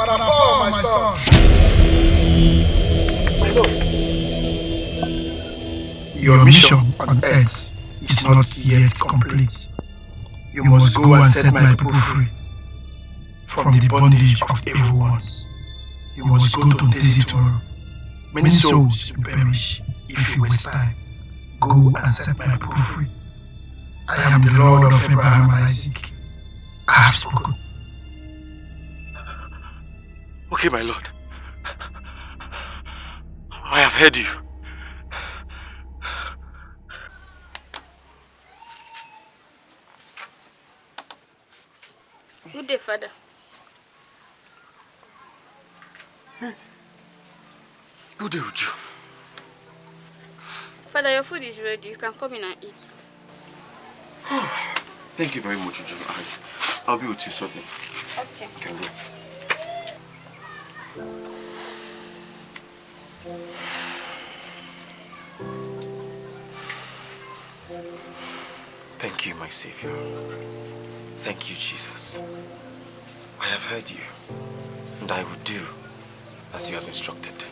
Father Paul, my son. My Lord, your mission on earth is not yet complete. You must go and set my people free from the bondage of evil ones. You must go to Daisy tomorrow. Many souls will perish if you waste time. Go and set my people free. I am the Lord of Abraham and Isaac. I have spoken. Okay, my Lord. I have heard you. Good day, Father. Good day, Uju. Father, your food is ready. You can come in and eat. Thank you very much, Uju. I'll be with you shortly. Okay. You can go. Thank you, my Savior. Thank you, Jesus. I have heard you, and I will do as you have instructed.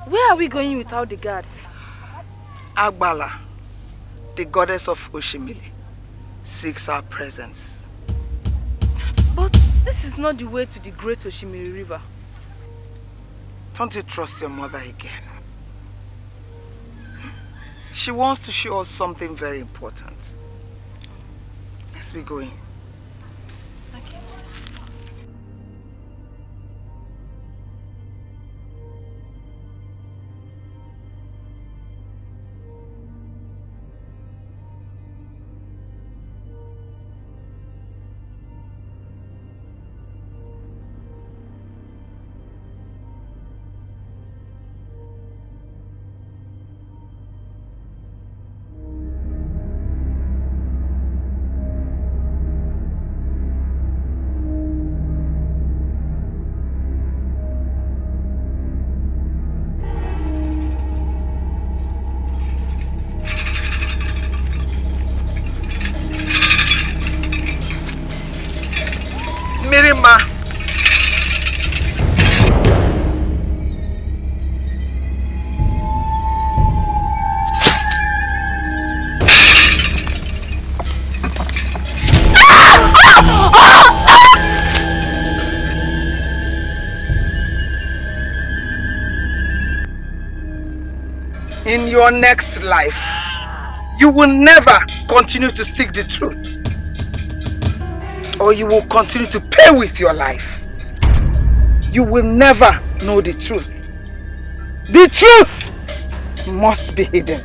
Where are we going without the guards? Agbala, the goddess of Oshimiri, seeks our presence. But this is not the way to the great Oshimiri River. Don't you trust your mother again? She wants to show us something very important. Let's be going. Mirima. In your next life, you will never continue to seek the truth, or you will continue to pay with your life. You will never know the truth. The truth must be hidden.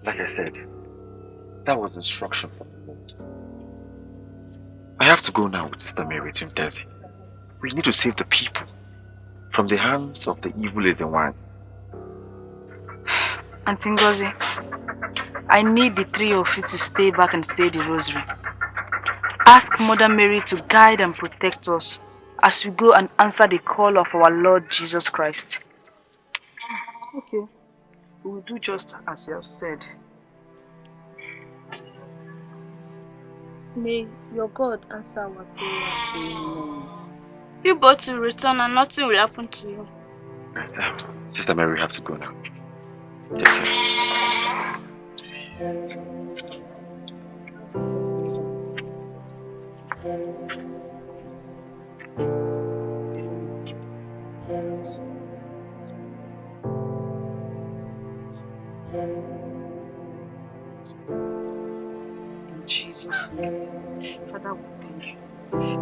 Like I said, that was instruction from the Lord. I have to go now with Sister Mary to Ndezi. We need to save the people from the hands of the evil Ezenwayi. Auntie Ngozi, I need the three of you to stay back and say the rosary. Ask Mother Mary to guide and protect us as we go and answer the call of our Lord Jesus Christ. Okay. We will do just as you have said. May your God answer our prayer. Amen. You both will return and nothing will happen to you. Right, Sister Mary, we have to go now. Take care. In Jesus' name, Father, we thank you.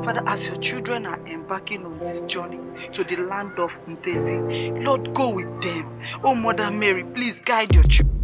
Father, as your children are embarking on this journey to the land of Ndezi, Lord, go with them. Oh, Mother Mary, please guide your children.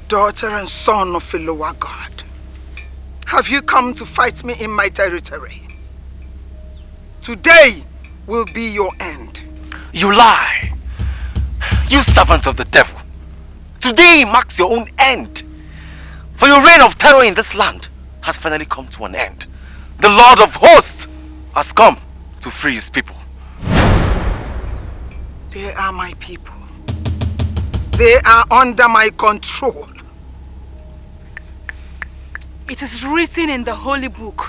Daughter and son of a lower God, have you come to fight me in my territory? Today will be your end. You lie! You servants of the devil! Today marks your own end. For your reign of terror in this land has finally come to an end. The Lord of hosts has come to free his people. They are my people. They are under my control. It is written in the Holy Book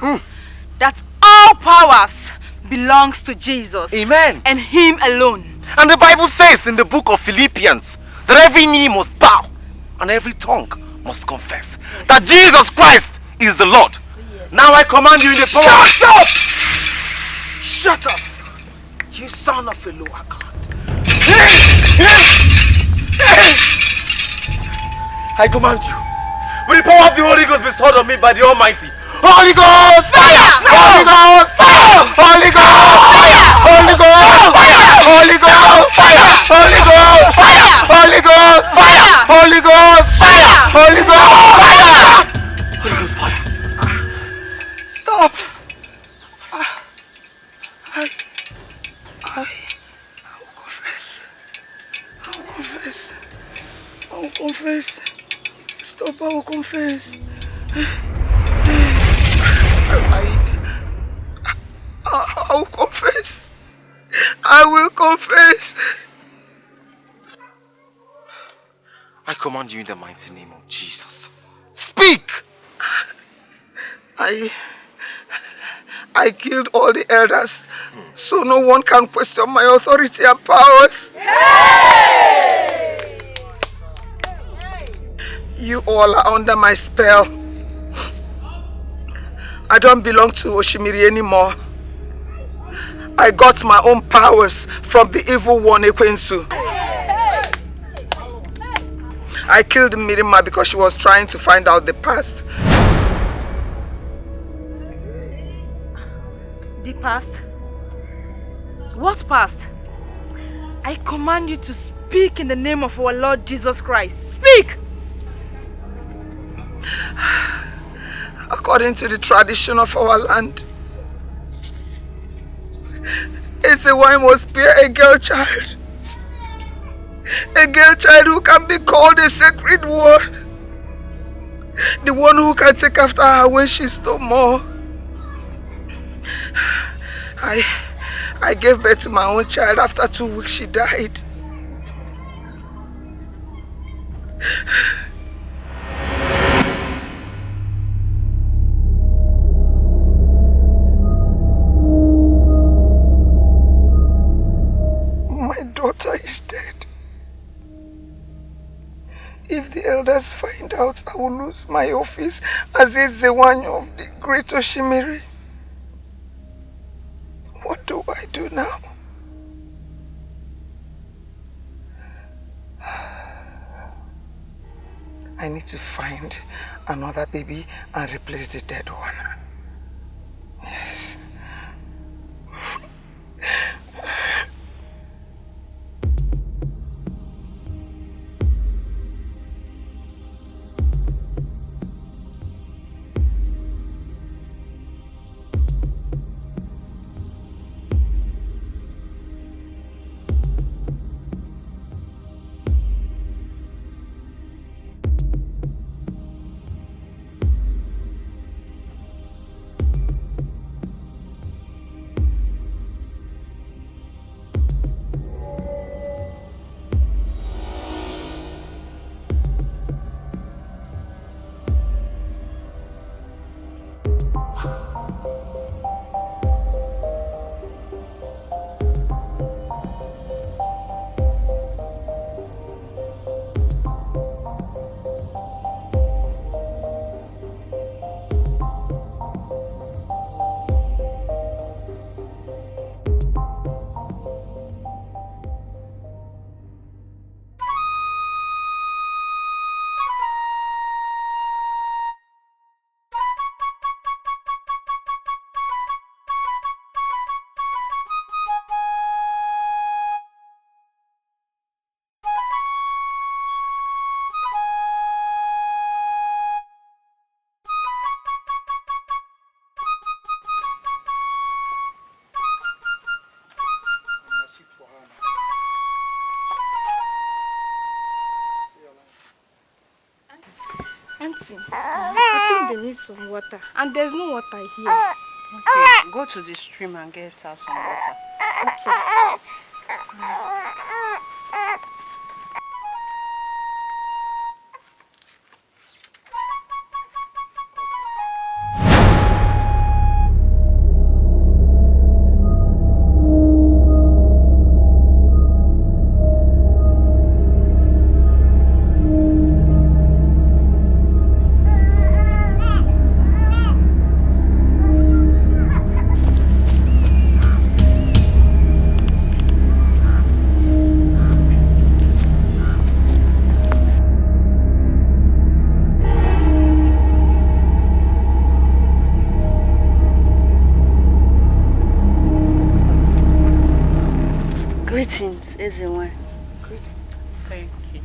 that all powers belongs to Jesus. Amen. And him alone. And the Bible says in the book of Philippians that every knee must bow and every tongue must confess that Jesus Christ is the Lord. Now I command you in the power. Shut up! Shut up! You son of a lower God. I command you, with the power of the Holy Ghost bestowed on me by the Almighty. Holy Ghost! Fire! Holy Ghost! Fire! Holy Ghost! Fire! Holy Ghost! Fire! Holy Ghost! Fire! Holy Ghost! Fire! Holy Ghost! Fire! Holy Ghost! Fire! Holy Ghost! Fire! Holy Ghost! Fire! Stop! I will confess. I will confess. I will confess. Stop, I will confess. I will confess. I will confess. I command you in the mighty name of Jesus. Speak! I killed all the elders, so no one can question my authority and powers. You all are under my spell. I don't belong to Oshimiri anymore. I got my own powers from the evil one, Ekwensu. I killed Mirima because she was trying to find out the past. The past? What past? I command you to speak in the name of our Lord Jesus Christ. Speak! According to the tradition of our land, Ezenwayi must bear a girl child. A girl child who can be called a sacred one. The one who can take after her when she's no more. I gave birth to my own child. After 2 weeks, she died. My daughter is dead. If the elders find out, I will lose my office as Ezenwayi of the great Oshimiri. What do I do now? I need to find another baby and replace the dead one. Yes. Auntie, I think they need some water, and there's no water here. Okay, go to the stream and get her some water. Okay. Greetings, Ezenwayi. Thank you.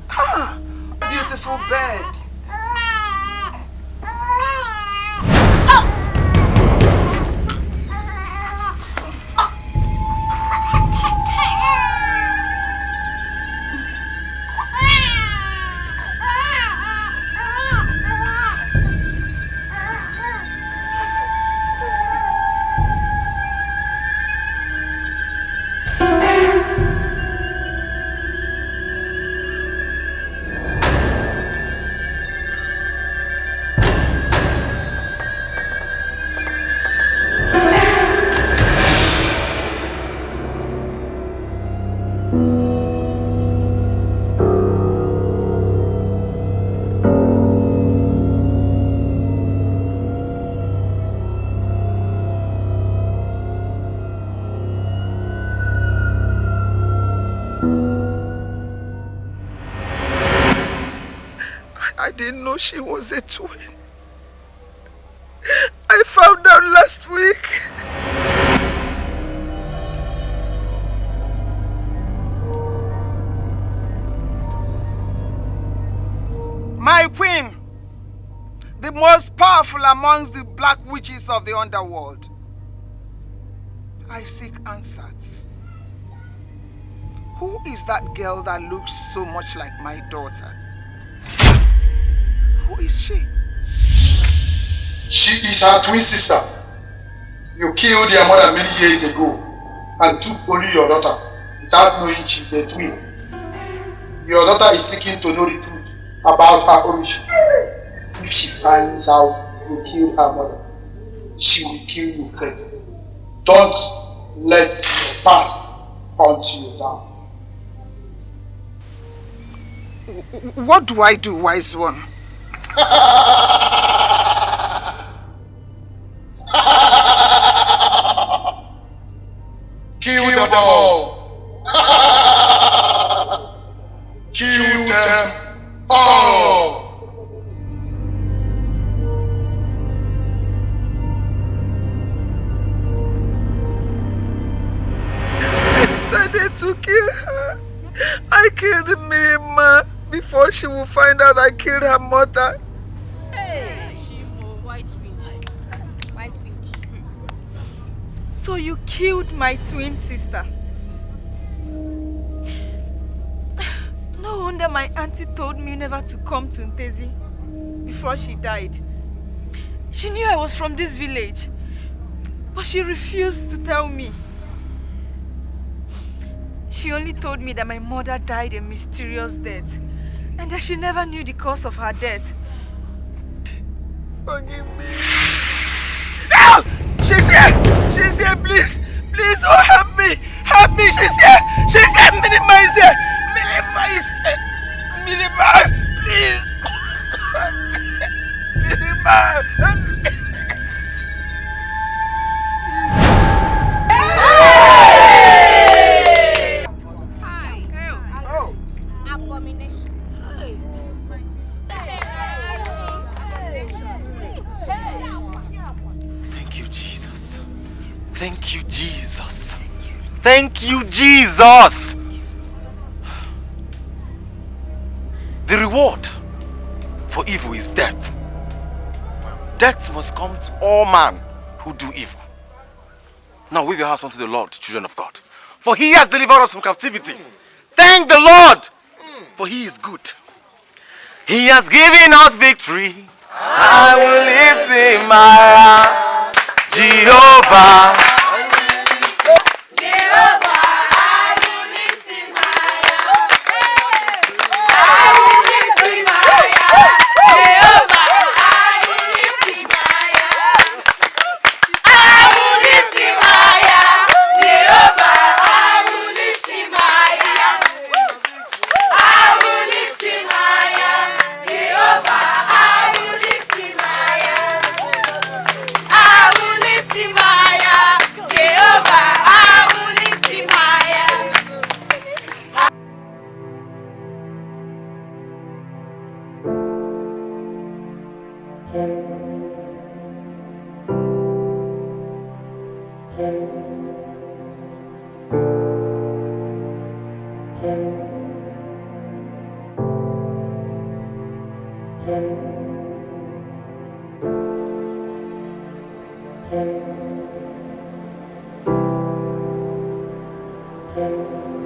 Ah, beautiful bed. I didn't know she was a twin. I found out last week. My queen, the most powerful amongst the black witches of the underworld. I seek answers. Who is that girl that looks so much like my daughter? Who is she? She is her twin sister. You killed your mother many years ago and took only your daughter without knowing she is a twin. Your daughter is seeking to know the truth about her origin. If she finds out you killed her mother, she will kill you first. Don't let your past hunt you down. What do I do, wise one? Kill them all. Kill them all. I decided to kill her. I killed Mirima before she will find out I killed her mother. So you killed my twin sister. No wonder my auntie told me never to come to Ntezi before she died. She knew I was from this village, but she refused to tell me. She only told me that my mother died a mysterious death and that she never knew the cause of her death. Forgive me. No! She's here! She's here, please! Please, oh, help me! Help me! She's here! She's here! Minima is here! Minima is here! Minima! Please! Minima! Thank you, Jesus. Thank you, Jesus. Thank you, Jesus. The reward for evil is death. Death must come to all men who do evil. Now wave your hands unto the Lord, children of God. For he has delivered us from captivity. Thank the Lord, for he is good. He has given us victory. I will lift him higher. Jehovah. Thank you.